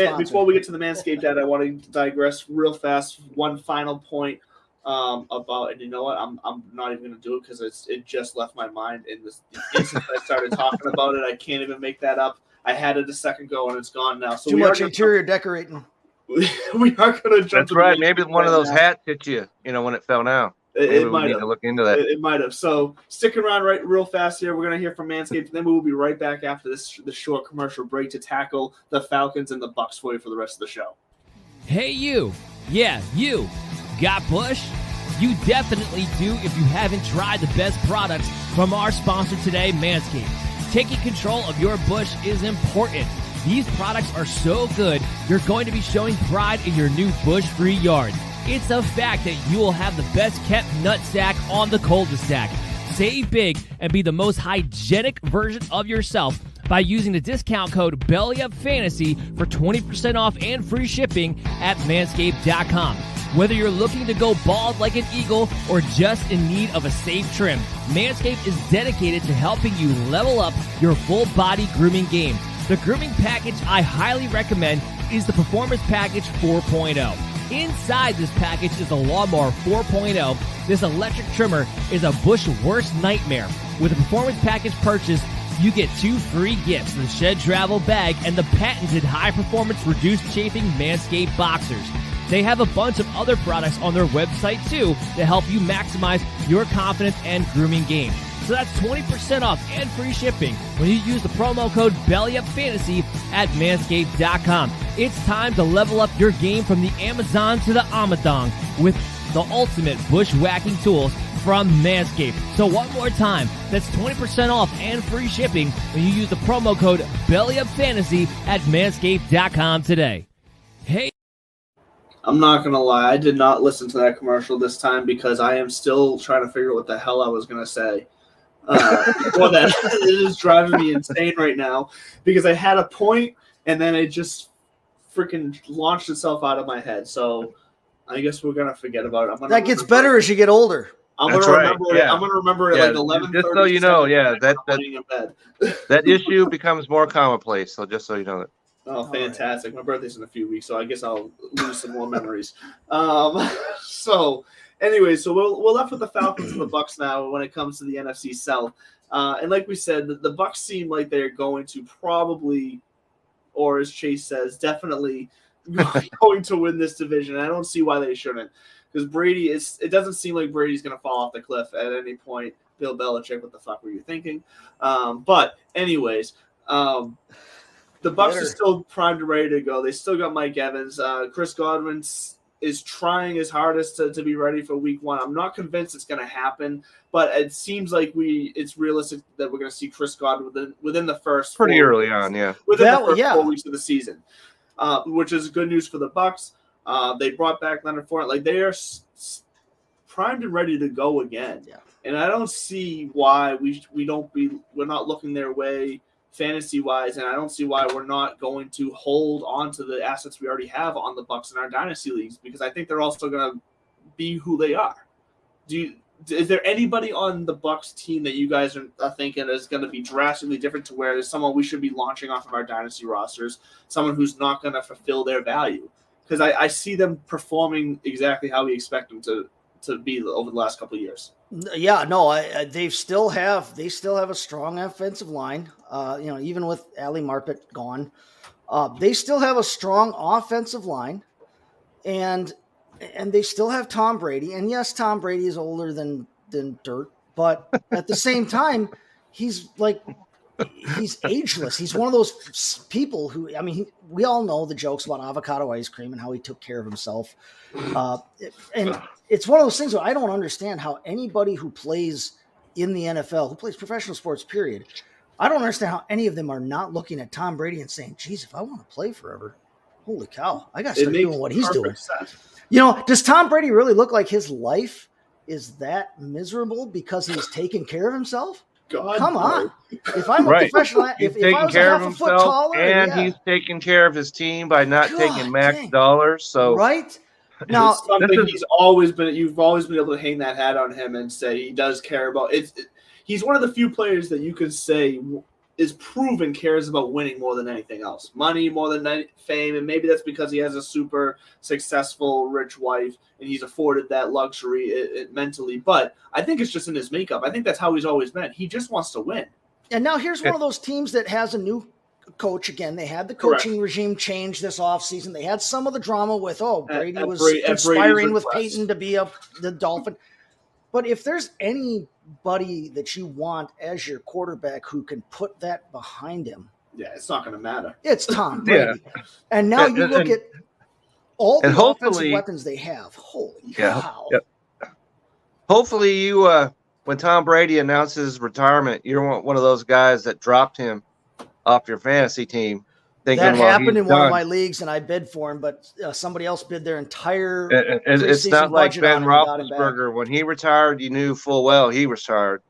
Manscaped ad, I want to digress real fast. One final point about, and you know what? I'm not even going to do it because it just left my mind in the instant I started talking about it. I can't even make that up. I had it a second ago and it's gone now. So too much interior decorating. We are going to jump. That's right. Maybe one of those hats hit you. When it fell down. It might have. Look into that. It might have. So sticking around real fast here. We're going to hear from Manscaped, and then we will be right back after this short commercial break to tackle the Falcons and the Bucs for you for the rest of the show. Hey, you. Yeah, you. Got Bush? You definitely do if you haven't tried the best products from our sponsor today, Manscaped. Taking control of your bush is important. These products are so good, you're going to be showing pride in your new bush-free yard. It's a fact that you will have the best kept nutsack on the cul-de-sac. Save big and be the most hygienic version of yourself by using the discount code BELLYUPFANTASY for 20% off and free shipping at manscaped.com. Whether you're looking to go bald like an eagle or just in need of a safe trim, Manscaped is dedicated to helping you level up your full body grooming game. The grooming package I highly recommend is the Performance Package 4.0. Inside this package is a Lawnmower 4.0. This electric trimmer is a bush worst nightmare. With a Performance Package purchase, you get 2 free gifts, the Shed Travel Bag and the patented high-performance reduced chafing Manscaped Boxers. They have a bunch of other products on their website, too, to help you maximize your confidence and grooming game. So that's 20% off and free shipping when you use the promo code BELLYUPFANTASY at manscaped.com. It's time to level up your game from the Amazon to the Amadong with the ultimate bushwhacking tools from Manscaped. So one more time, that's 20% off and free shipping when you use the promo code BELLYUPFANTASY at manscaped.com today. Hey. I'm not going to lie. I did not listen to that commercial this time because I am still trying to figure out what the hell I was going to say. Well, that it is driving me insane right now because I had a point and then it just freaking launched itself out of my head. So I guess we're going to forget about it. That gets better as you get older. I'm going to remember it. I'm going to remember it like 11:30. Just so you know, that issue becomes more commonplace. So just so you know that. Oh, fantastic. My birthday's in a few weeks, so I guess I'll lose some more memories. So we're left with the Falcons and the Bucs now when it comes to the NFC South. And like we said, the Bucs seem like they're going to probably, or as Chase says, definitely going to win this division. I don't see why they shouldn't. Because it doesn't seem like Brady's going to fall off the cliff at any point. Bill Belichick, what the fuck were you thinking? But anyways, the Bucs are still primed and ready to go. They still got Mike Evans. Chris Godwin is trying his hardest to be ready for Week 1. I'm not convinced it's going to happen, but it seems like it's realistic that we're going to see Chris Godwin within the first pretty early on, within the first 4 weeks of the season, which is good news for the Bucs. They brought back Leonard Fournette. Like they are primed and ready to go again. Yeah. And I don't see why we're not looking their way fantasy-wise, and I don't see why we're not going to hold on to the assets we already have on the Bucs in our dynasty leagues, because I think they're also going to be who they are. Is there anybody on the Bucs team that you guys are thinking is going to be drastically different to where there's someone we should be launching off of our dynasty rosters, someone who's not going to fulfill their value? Because I see them performing exactly how we expect them to be over the last couple of years. Yeah, no, they still have a strong offensive line. Even with Ali Marpet gone, they still have a strong offensive line, and and they still have Tom Brady. And yes, Tom Brady is older than dirt, but at the same time, he's ageless. He's one of those people who, I mean, we all know the jokes about avocado ice cream and how he took care of himself. And it's one of those things where I don't understand how anybody who plays in the NFL, who plays professional sports, period, I don't understand how any of them are not looking at Tom Brady and saying, geez, if I want to play forever, holy cow, I got to start doing what he's doing. Sense. You know, does Tom Brady really look like his life is that miserable because he's taking care of himself? God, come on! If I'm a professional, he's if I was care half of a foot himself, taller, and he's taking care of his team by not taking max dollars. So right now, it's something he's always been. You've always been able to hang that hat on him and say he does care about it. He's one of the few players that you could say is proven cares about winning more than anything else, money more than fame, and maybe that's because he has a super successful, rich wife, and he's afforded that luxury mentally. But I think it's just in his makeup. I think that's how he's always been. He just wants to win. And now here's one of those teams that has a new coach again. They had the coaching regime change this offseason. They had some of the drama with, Brady was conspiring with Peyton to be the Dolphin. But if there's anybody that you want as your quarterback who can put that behind him, it's not going to matter. It's Tom Brady. Yeah. And now you look at all the offensive weapons they have. Holy cow. Yeah. Hopefully you, when Tom Brady announces retirement, you're one of those guys that dropped him off your fantasy team. That happened in one of my leagues, and I bid for him, but somebody else bid their entire it's not like Ben Roethlisberger. When he retired, you knew full well he retired.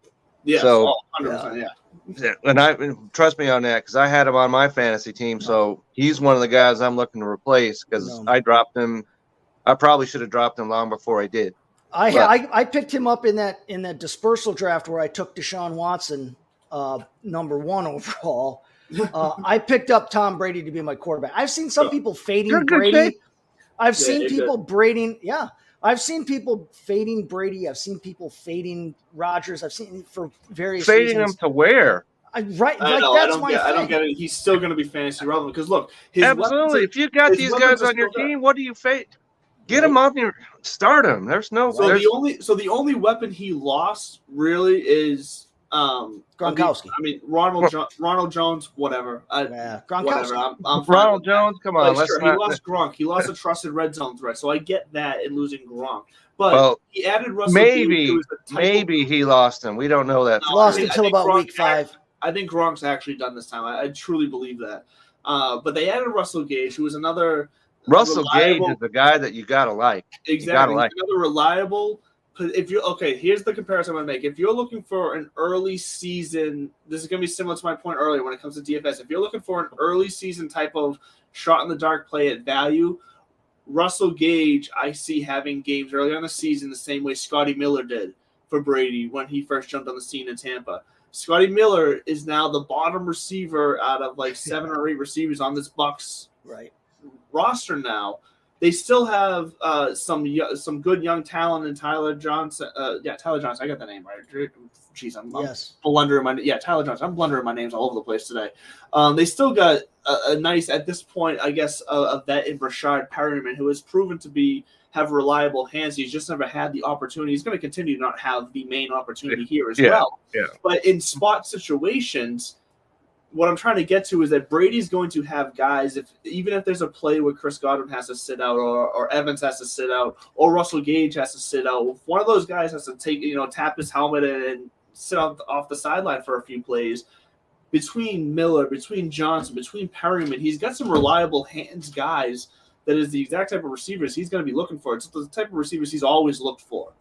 Yeah, so 100%, yeah. And trust me on that, because I had him on my fantasy team, so he's one of the guys I'm looking to replace because I dropped him. I probably should have dropped him long before I did. I picked him up in that dispersal draft where I took Deshaun Watson number 1 overall. I picked up Tom Brady to be my quarterback. I've seen some people fading Brady. I've seen people fading Brady. I've seen people fading Rodgers. I've seen for various fading reasons. Him to where? I don't get it. He's still going to be fantasy relevant because look, absolutely. If you got these guys on your team, what do you fade? Get him on your start him. There's no. The only weapon he lost really is. Gronkowski. I mean, Ronald Jones, whatever. Gronkowski. Whatever. I'm Ronald Jones, come on. He lost Gronk. He lost a trusted red zone threat, so I get that in losing Gronk. But he added Russell. Maybe he lost him. We don't know that. Lost until about week 5. I think Gronk's actually done this time. I truly believe that. But they added Russell Gage, who was another. Russell Gage is the guy that you gotta like. Exactly, another reliable. Here's the comparison I'm going to make. If you're looking for an early season, this is going to be similar to my point earlier when it comes to DFS. If you're looking for an early season type of shot in the dark play at value, Russell Gage, I see having games early on the season the same way Scotty Miller did for Brady when he first jumped on the scene in Tampa. Scotty Miller is now the bottom receiver out of like 7 or 8 receivers on this Bucs roster now. They still have some good young talent in Tyler Johnson. Tyler Johnson. I got the name right. Jeez, I'm blundering my Tyler Johnson. I'm blundering my names all over the place today. They still got a nice, at this point, I guess, a vet in Rashad Perriman, who has proven to have reliable hands. He's just never had the opportunity. He's going to continue to not have the main opportunity here as well. Yeah. But in spot situations, what I'm trying to get to is that Brady's going to have guys, even if there's a play where Chris Godwin has to sit out or Evans has to sit out or Russell Gage has to sit out, if one of those guys has to tap his helmet and sit off the sideline for a few plays, between Miller, between Johnson, between Perryman, he's got some reliable hands guys that is the exact type of receivers he's going to be looking for. It's the type of receivers he's always looked for.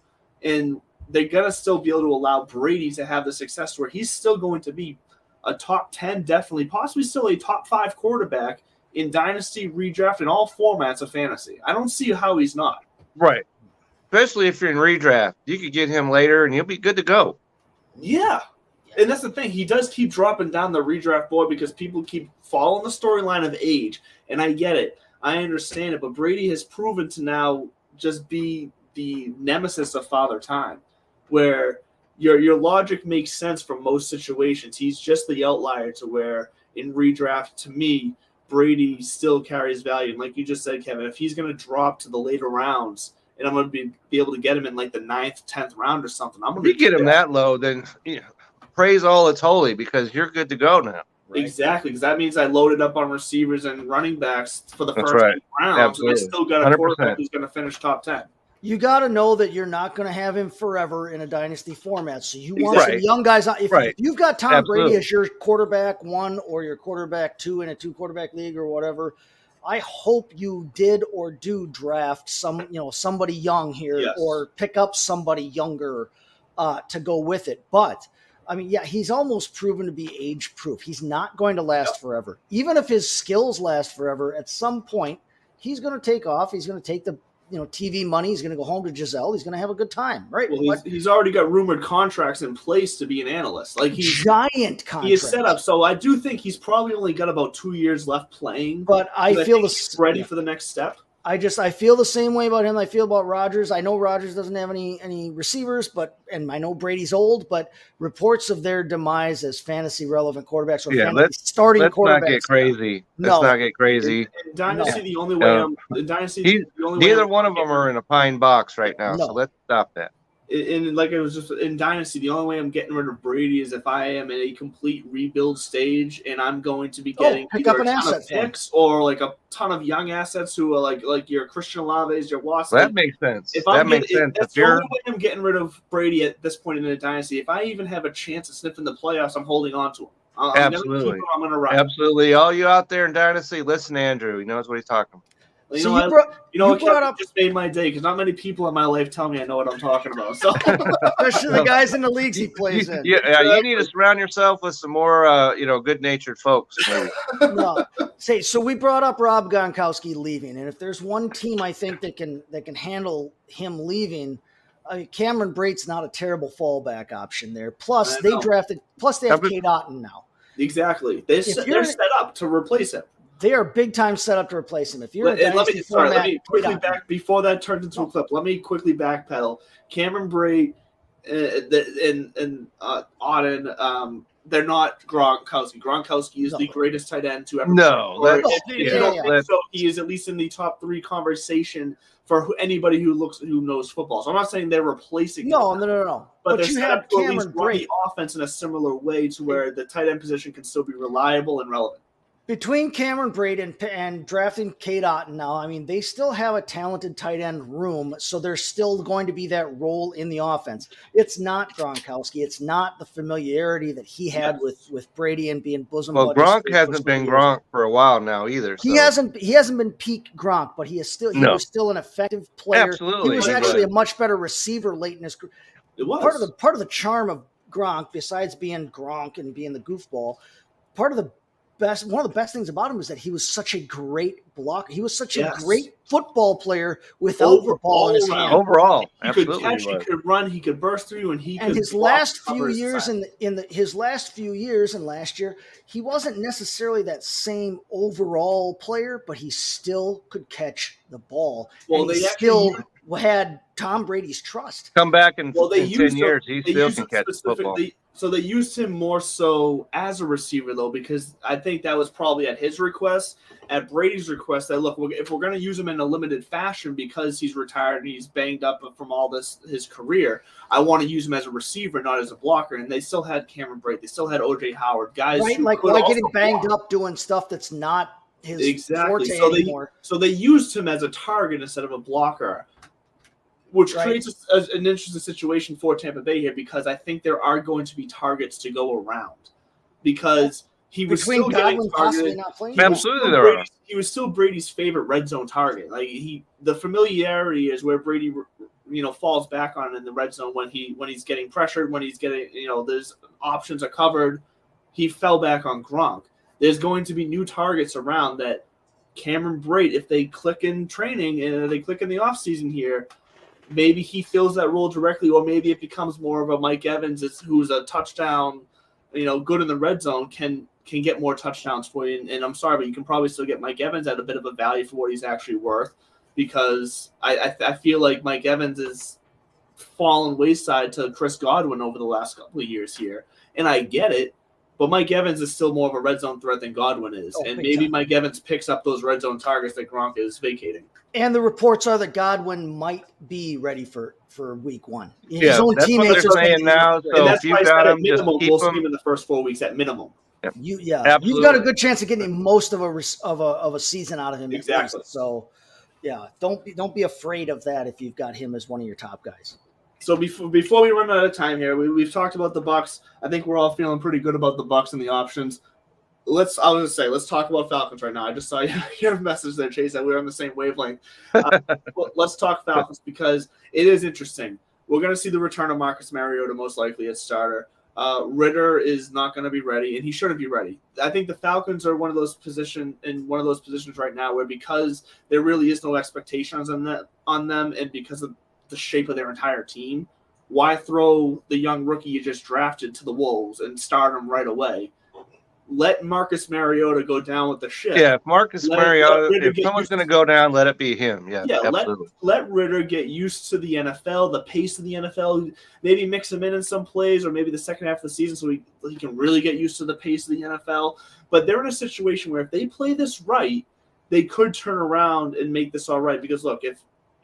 And they're going to still be able to allow Brady to have the success where he's still going to be a top 10, definitely, possibly still a top 5 quarterback in dynasty, redraft, and all formats of fantasy. I don't see how he's not. Right. Especially if you're in redraft. You could get him later and he'll be good to go. Yeah. And that's the thing. He does keep dropping down the redraft board because people keep following the storyline of age. And I get it. I understand it. But Brady has proven to now just be the nemesis of Father Time, where your logic makes sense for most situations. He's just the outlier to where in redraft, to me, Brady still carries value. And like you just said, Kevin, if he's going to drop to the later rounds and I'm going to be able to get him in like the 9th, 10th round or something, I'm going to get him that low, then praise all it's holy because you're good to go now. Right? Exactly, because that means I loaded up on receivers and running backs for the first 8 rounds. Absolutely. And I still got a quarterback who's going to finish top 10. You got to know that you're not going to have him forever in a dynasty format. So you want some young guys. If you've got Tom Brady as your quarterback 1 or your quarterback 2 in a 2-quarterback league or whatever, I hope you did or do draft somebody young here or pick up somebody younger to go with it. But I mean, he's almost proven to be age proof. He's not going to last forever. Even if his skills last forever, at some point he's going to take off. He's going to take the TV money. He's going to go home to Giselle. He's going to have a good time, right? Well, he's already got rumored contracts in place to be an analyst. Like giant contracts. He is set up. So I do think he's probably only got about 2 years left playing. But I feel he's ready for the next step. I feel the same way about him. I feel about Rodgers. I know Rodgers doesn't have any receivers, and I know Brady's old, but reports of their demise as fantasy relevant quarterbacks or starting quarterbacks. Let's not get crazy. Let's not get crazy. In Dynasty, the only way neither one of them are in a pine box right now, so let's stop that. Like it was just in Dynasty, the only way I'm getting rid of Brady is if I am in a complete rebuild stage and I'm going to be getting pick up an asset picks or like a ton of young assets who are like your Christian Olaves, your Watson. That makes sense. That's the only way I'm getting rid of Brady at this point in the Dynasty. If I even have a chance of sniffing the playoffs, I'm holding on to him. Absolutely. I'm going to ride. Absolutely. All you out there in Dynasty, listen to Andrew. He knows what he's talking about. Well, what just made my day because not many people in my life tell me I know what I'm talking about. So, especially the guys in the leagues he plays in. You need to surround yourself with some more, good-natured folks. So we brought up Rob Gronkowski leaving, and if there's one team I think that can handle him leaving, Cameron Brate's not a terrible fallback option there. Plus, they have Kate Otten now. Exactly, they're set up to replace him. They are big time set up to replace him. If you're let me quickly back before that turns into a clip. Let me quickly backpedal. Cameron Brate and Auden, they're not Gronkowski. Gronkowski is the greatest tight end to ever. So he is at least in the top 3 conversation for anybody who knows football. So I'm not saying they're replacing. No. But they're set up to at least run the offense in a similar way to where the tight end position can still be reliable and relevant. Between Cameron Brate and drafting Kate Otten now, I mean, they still have a talented tight end room, so there's still going to be that role in the offense. It's not Gronkowski. It's not the familiarity that he had with Brady and being bosom buddies. Well, Gronk hasn't been Gronk for a while now either. So. He hasn't been peak Gronk, but he was still an effective player. Absolutely. He was actually a much better receiver late in his career. It was. Part of the charm of Gronk, besides being Gronk and being the goofball, one of the best things about him is that he was such a great blocker. He was such a great football player without the ball in his hand. Overall, he could catch, he could run, he could burst through, and his last few years his last few years and last year, he wasn't necessarily that same overall player, but he still could catch the ball. Well, they still had Tom Brady's trust. Come back in 10 years, he still can catch football. So they used him more so as a receiver, though, because I think that was probably at his request. At Brady's request, that look, if we're going to use him in a limited fashion because he's retired and he's banged up from all his career, I want to use him as a receiver, not as a blocker. And they still had Cameron Brate. They still had O.J. Howard. Guys, right? Like getting banged up doing stuff that's not his forte anymore. So they used him as a target instead of a blocker. Which creates an interesting situation for Tampa Bay here because I think there are going to be targets to go around because he was still getting targeted. Absolutely, there are. He was still Brady's favorite red zone target. Like the familiarity is where Brady, falls back on in the red zone when he's getting pressured, when he's getting, there's options are covered. He fell back on Gronk. There's going to be new targets around that Cameron Brate, if they click in training and they click in the offseason here. Maybe he fills that role directly, or maybe it becomes more of a Mike Evans who's a touchdown, good in the red zone, can get more touchdowns for you. And I'm sorry, but you can probably still get Mike Evans at a bit of a value for what he's actually worth because I feel like Mike Evans is fallen wayside to Chris Godwin over the last couple of years here. And I get it, But Mike Evans is still more of a red zone threat than Godwin is. And maybe Mike Evans picks up those red zone targets that Gronk is vacating. And the reports are that Godwin might be ready for week 1. Yeah, his own that's teammates what they're saying now. So and that's if why you've I got said him, at minimum, just we'll keep see him in the first 4 weeks at minimum. You've Absolutely. got a good chance of getting most of a season out of him. Exactly. So, yeah, don't be afraid of that if you've got him as one of your top guys. So before we run out of time here, we've talked about the Bucs. I think we're all feeling pretty good about the Bucs and the options. Let's talk about Falcons right now. I just saw your message there, Chase, that we were on the same wavelength. Let's talk Falcons because it is interesting. We're going to see the return of Marcus Mariota most likely at starter. Ritter is not going to be ready, and he shouldn't be ready. I think the Falcons are one of those positions right now where because there really is no expectations on them, and because of the shape of their entire team, why throw the young rookie you just drafted to the Wolves and start him right away? Let Marcus Mariota go down with the ship. Yeah, if Marcus Mariota, if someone's going to go down, let it be him. Yeah, absolutely. Let Ritter get used to the NFL, the pace of the NFL. Maybe mix him in some plays, or maybe the second half of the season, so he can really get used to the pace of the NFL. But they're in a situation where if they play this right, they could turn around and make this all right. Because look, if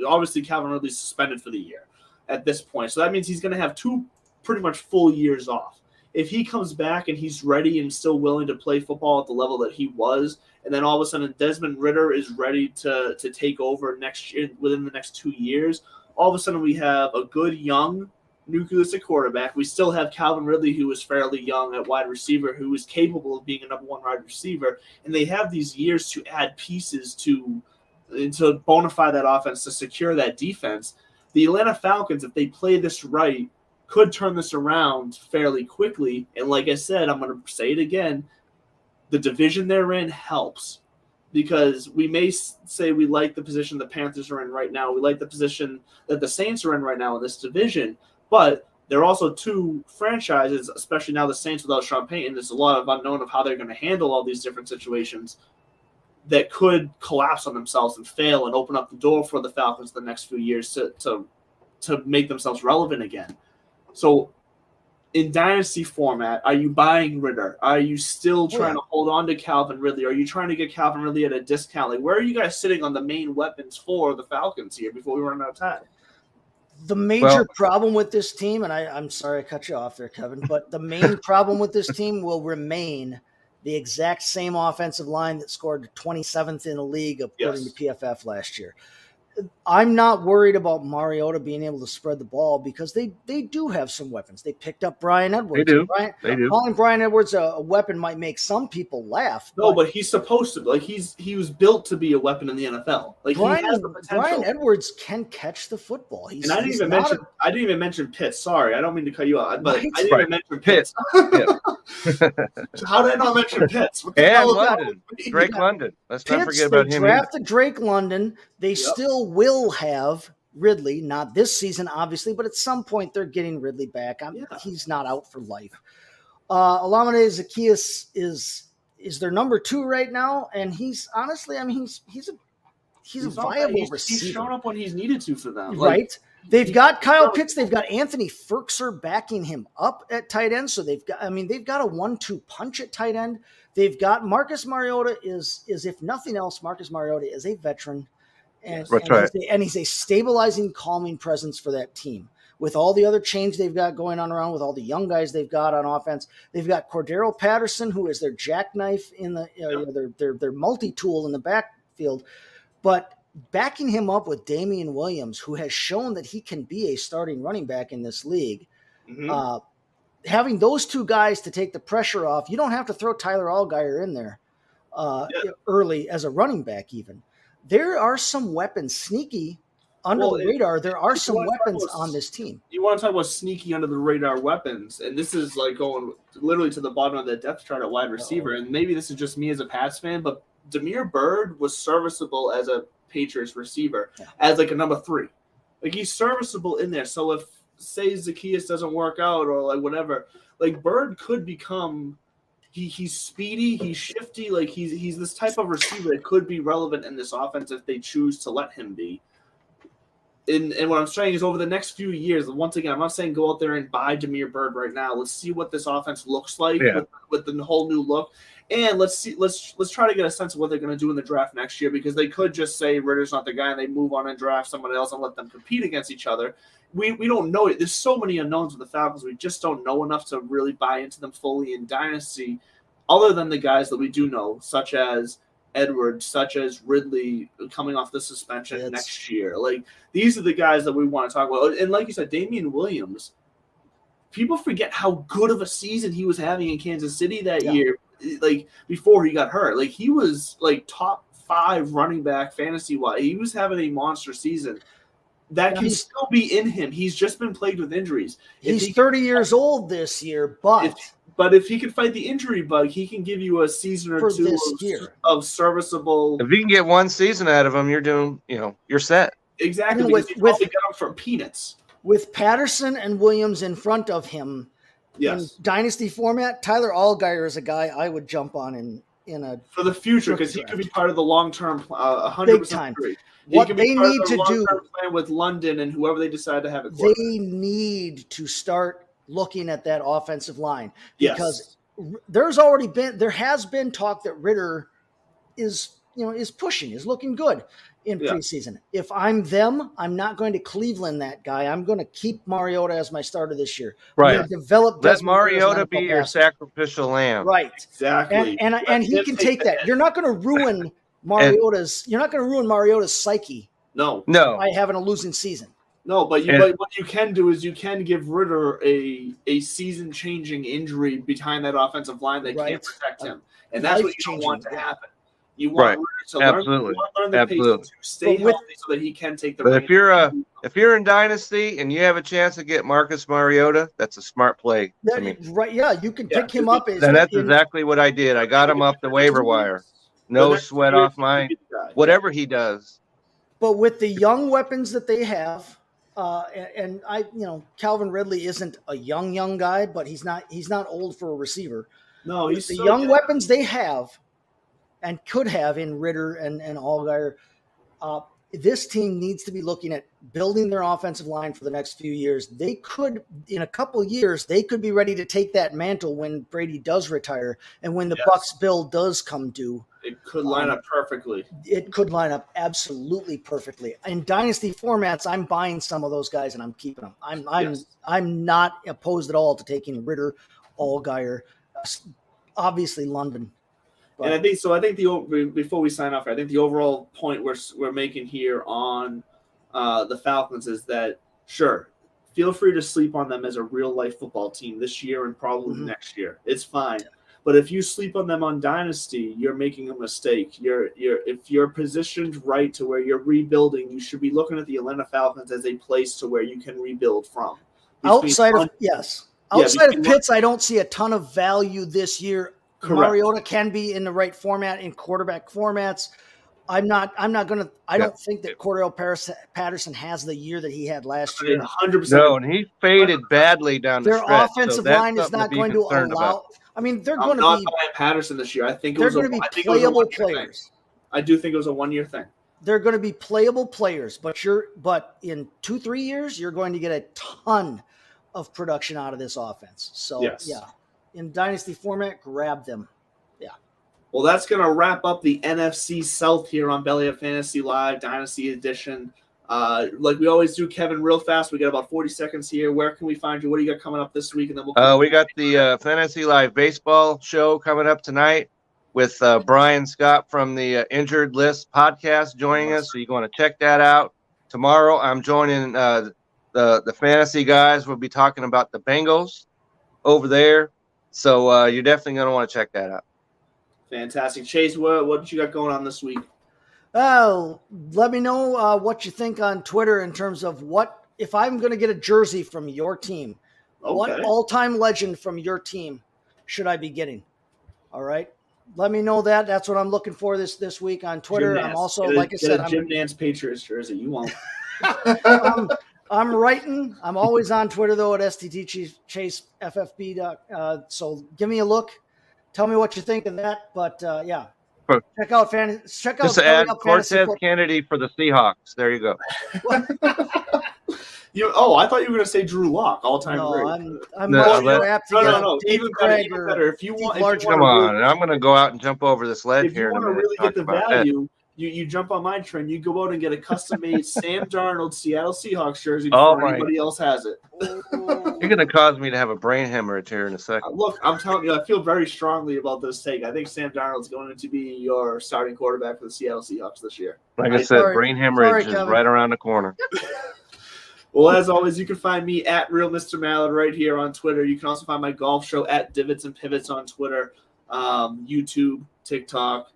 obviously Calvin Ridley's suspended for the year at this point, so that means he's going to have 2 pretty much full years off. If he comes back and he's ready and still willing to play football at the level that he was, and then all of a sudden Desmond Ritter is ready to take over next year, within the next 2 years, all of a sudden we have a good young nucleus at quarterback. We still have Calvin Ridley, who is fairly young at wide receiver, who is capable of being a number 1 wide receiver, and they have these years to add pieces to bona fide that offense, to secure that defense. The Atlanta Falcons, if they play this right, could turn this around fairly quickly. And like I said, I'm going to say it again, the division they're in helps, because we may say we like the position the Panthers are in right now. We like the position that the Saints are in right now in this division, but there are also 2 franchises, especially now the Saints without Sean Payton. There's a lot of unknown of how they're going to handle all these different situations that could collapse on themselves and fail and open up the door for the Falcons the next few years to make themselves relevant again. So in dynasty format, are you buying Ritter? Are you still trying to hold on to Calvin Ridley? Are you trying to get Calvin Ridley at a discount? Like, where are you guys sitting on the main weapons for the Falcons here before we run out of time? The major problem with this team, and I'm sorry I cut you off there, Kevin, but the main problem with this team will remain the exact same offensive line that scored 27th in the league according to PFF last year. I'm not worried about Mariota being able to spread the ball because they do have some weapons. They picked up Bryan Edwards. They do. Calling Bryan Edwards a weapon might make some people laugh. No, but he's supposed to. Like he was built to be a weapon in the NFL. Like he has the potential. Bryan Edwards can catch the football. I didn't even mention Pitts. Sorry, I don't mean to cut you out, but I didn't even mention Pitts. How did I not mention Pitts? And London, Drake London. Let's not forget about him. They drafted Drake London. They still will have Ridley, not this season, obviously, but at some point they're getting Ridley back. He's not out for life. Olamide Zaccheaus is their number 2 right now, and he's honestly, I mean, he's a viable receiver. He's shown up when he's needed to for them, right? They've got Kyle Pitts, they've got Anthony Ferkser backing him up at tight end, so they've got a 1-2 punch at tight end. They've got Marcus Mariota is if nothing else, Marcus Mariota is a veteran. And he's a stabilizing, calming presence for that team. With all the other change they've got going on around, with all the young guys they've got on offense, they've got Cordero Patterson, who is their jackknife in their multi-tool in the backfield. But backing him up with Damian Williams, who has shown that he can be a starting running back in this league, having those 2 guys to take the pressure off, you don't have to throw Tyler Allgeier in there early as a running back even. There are some weapons sneaky under the radar. There are some weapons on this team. You want to talk about sneaky under the radar weapons, and this is like going literally to the bottom of the depth chart at wide receiver. And maybe this is just me as a Pats fan, but Damiere Byrd was serviceable as a Patriots receiver, as like a number 3. Like he's serviceable in there. So if say Zaccheaus doesn't work out or like whatever, like Byrd could become. He's speedy, he's shifty, like he's this type of receiver that could be relevant in this offense if they choose to let him be. And what I'm saying is over the next few years, once again, I'm not saying go out there and buy Damiere Byrd right now. Let's see what this offense looks like with the whole new look. And let's try to get a sense of what they're going to do in the draft next year, because they could just say Ritter's not the guy and they move on and draft someone else and let them compete against each other. We don't know it. There's so many unknowns with the Falcons. We just don't know enough to really buy into them fully in Dynasty, other than the guys that we do know, such as Edwards, such as Ridley coming off the suspension next year. Like, these are the guys that we want to talk about. And like you said, Damian Williams, people forget how good of a season he was having in Kansas City that year, like before he got hurt. Like, he was like top 5 running back fantasy-wise. He was having a monster season. That can still be in him. He's just been plagued with injuries. He's 30 years old this year, but if he can fight the injury bug, he can give you a season or two of serviceable. If you can get one season out of him, you're set. Exactly. Because you probably get him for peanuts. With Patterson and Williams in front of him, in Dynasty format, Tyler Allgeier is a guy I would jump on for the future, because he could be part of the long-term 100% agree. What they need to do plan with London and whoever they decide to have it. They need to start looking at that offensive line, because there has been talk that Ritter is pushing, is looking good in preseason. If I'm them, I'm not going to Cleveland that guy. I'm going to keep Mariota as my starter this year. Right. Let Mariota be your sacrificial lamb. Right. Exactly. And he can take that. You're not going to ruin Mariota's psyche. No. By having a losing season. No, but what you can do is you can give Ritter a season-changing injury behind that offensive line that can't protect him, and that's what you don't want to happen. You want Ritter to learn the pace to stay healthy so that he can take the. But if you're in Dynasty and you have a chance to get Marcus Mariota, that's a smart play. Right? Yeah, you can pick him up. That's exactly what I did. I got him up the waiver wire. No sweat off mine. Whatever he does. But with the young weapons that they have. Calvin Ridley isn't a young guy, but he's not old for a receiver. No, he's the young weapons they have and could have in Ritter and Allgeier. This team needs to be looking at building their offensive line for the next few years. They could, in a couple of years, they could be ready to take that mantle when Brady does retire and when the Bucs bill does come due. It could line up perfectly. It could line up absolutely perfectly. In Dynasty formats, I'm buying some of those guys and I'm keeping them. I'm not opposed at all to taking Ritter, Allgeier, obviously London. And I think before we sign off, I think the overall point we're making here on the Falcons is that, sure, feel free to sleep on them as a real life football team this year and probably next year. It's fine. But if you sleep on them on Dynasty, you're making a mistake. If you're positioned right to where you're rebuilding, you should be looking at the Atlanta Falcons as a place to where you can rebuild from. Outside of Pitts, I don't see a ton of value this year. Correct. Mariota can be in the right format in quarterback formats. I don't think that Cordell Patterson has the year that he had last year. 100%. No, and he faded badly down the stretch. Their offensive line is not going to allow. I mean, they're going to be Patterson this year. I think they're going to be playable players. I do think it was a 1-year thing. They're going to be playable players, but in 2-3 years, you're going to get a ton of production out of this offense. So in Dynasty format, grab them. Yeah. Well, that's going to wrap up the NFC South here on Belly Up Fantasy Live Dynasty Edition. Like we always do, Kevin, real fast. We got about 40 seconds here. Where can we find you? What do you got coming up this week? And then we got the Fantasy Live Baseball show coming up tonight with Brian Scott from the Injured List podcast joining us. So you're going to check that out. Tomorrow, I'm joining the fantasy guys. We'll be talking about the Bengals over there. So you're definitely going to want to check that out. Fantastic. Chase, what you got going on this week? Oh, let me know what you think on Twitter in terms of if I'm going to get a jersey from your team, what all-time legend from your team should I be getting? All right. Let me know that. That's what I'm looking for this week on Twitter. I'm also, like I said, I'm Jim Nance Patriots jersey. You won't. I'm writing. I'm always on Twitter, though, at STT Chase FFB. So give me a look. Tell me what you think of that. But, Check out Just to add Cortez Kennedy for the Seahawks. There you go. I thought you were going to say Drew Lock, all-time great. I'm more apt to no. Even better. If you want, come on, I'm going to go out and jump over this ledge here. If you want to really get the value, you jump on my train. You go out and get a custom-made Sam Darnold Seattle Seahawks jersey before anybody else has it. You're going to cause me to have a brain hemorrhage here in a second. Look, I'm telling you, I feel very strongly about this take. I think Sam Darnold's going to be your starting quarterback for the Seattle Seahawks this year. Like I said, brain hemorrhage is right around the corner. Well, as always, you can find me at Real Mr. Mallard right here on Twitter. You can also find my golf show at Divots and Pivots on Twitter, YouTube, TikTok,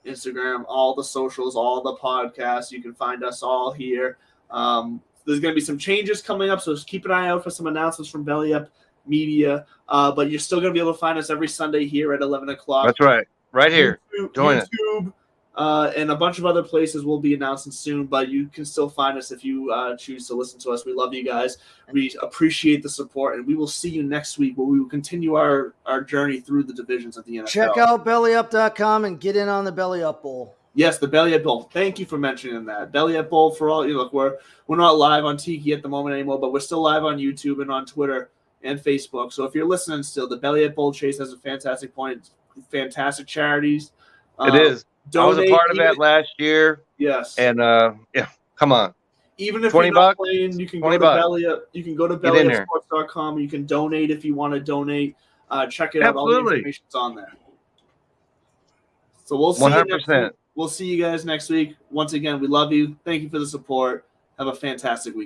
Instagram, all the socials, all the podcasts. You can find us all here. There's going to be some changes coming up, so just keep an eye out for some announcements from Belly Up Media. But you're still going to be able to find us every Sunday here at 11 o'clock. That's right. Right here. Join us. And a bunch of other places will be announcing soon, but you can still find us if you choose to listen to us. We love you guys. We appreciate the support, and we will see you next week where we will continue our journey through the divisions of the NFL. Check out BellyUp.com and get in on the Belly Up Bowl. Yes, the Belly Up Bowl. Thank you for mentioning that. Belly Up Bowl for all. Look, we're not live on Tiki at the moment anymore, but we're still live on YouTube and on Twitter and Facebook. So if you're listening still, the Belly Up Bowl Chase has a fantastic point, fantastic charities. It is. I was a part of that last year. Yes. And come on. Even if you're not playing, you can go to Belly Up. You can go to bellyupsports.com. You can donate if you want to donate. Check it out. All the information's on there. So we'll see 100%. We'll see you guys next week. Once again, we love you. Thank you for the support. Have a fantastic week.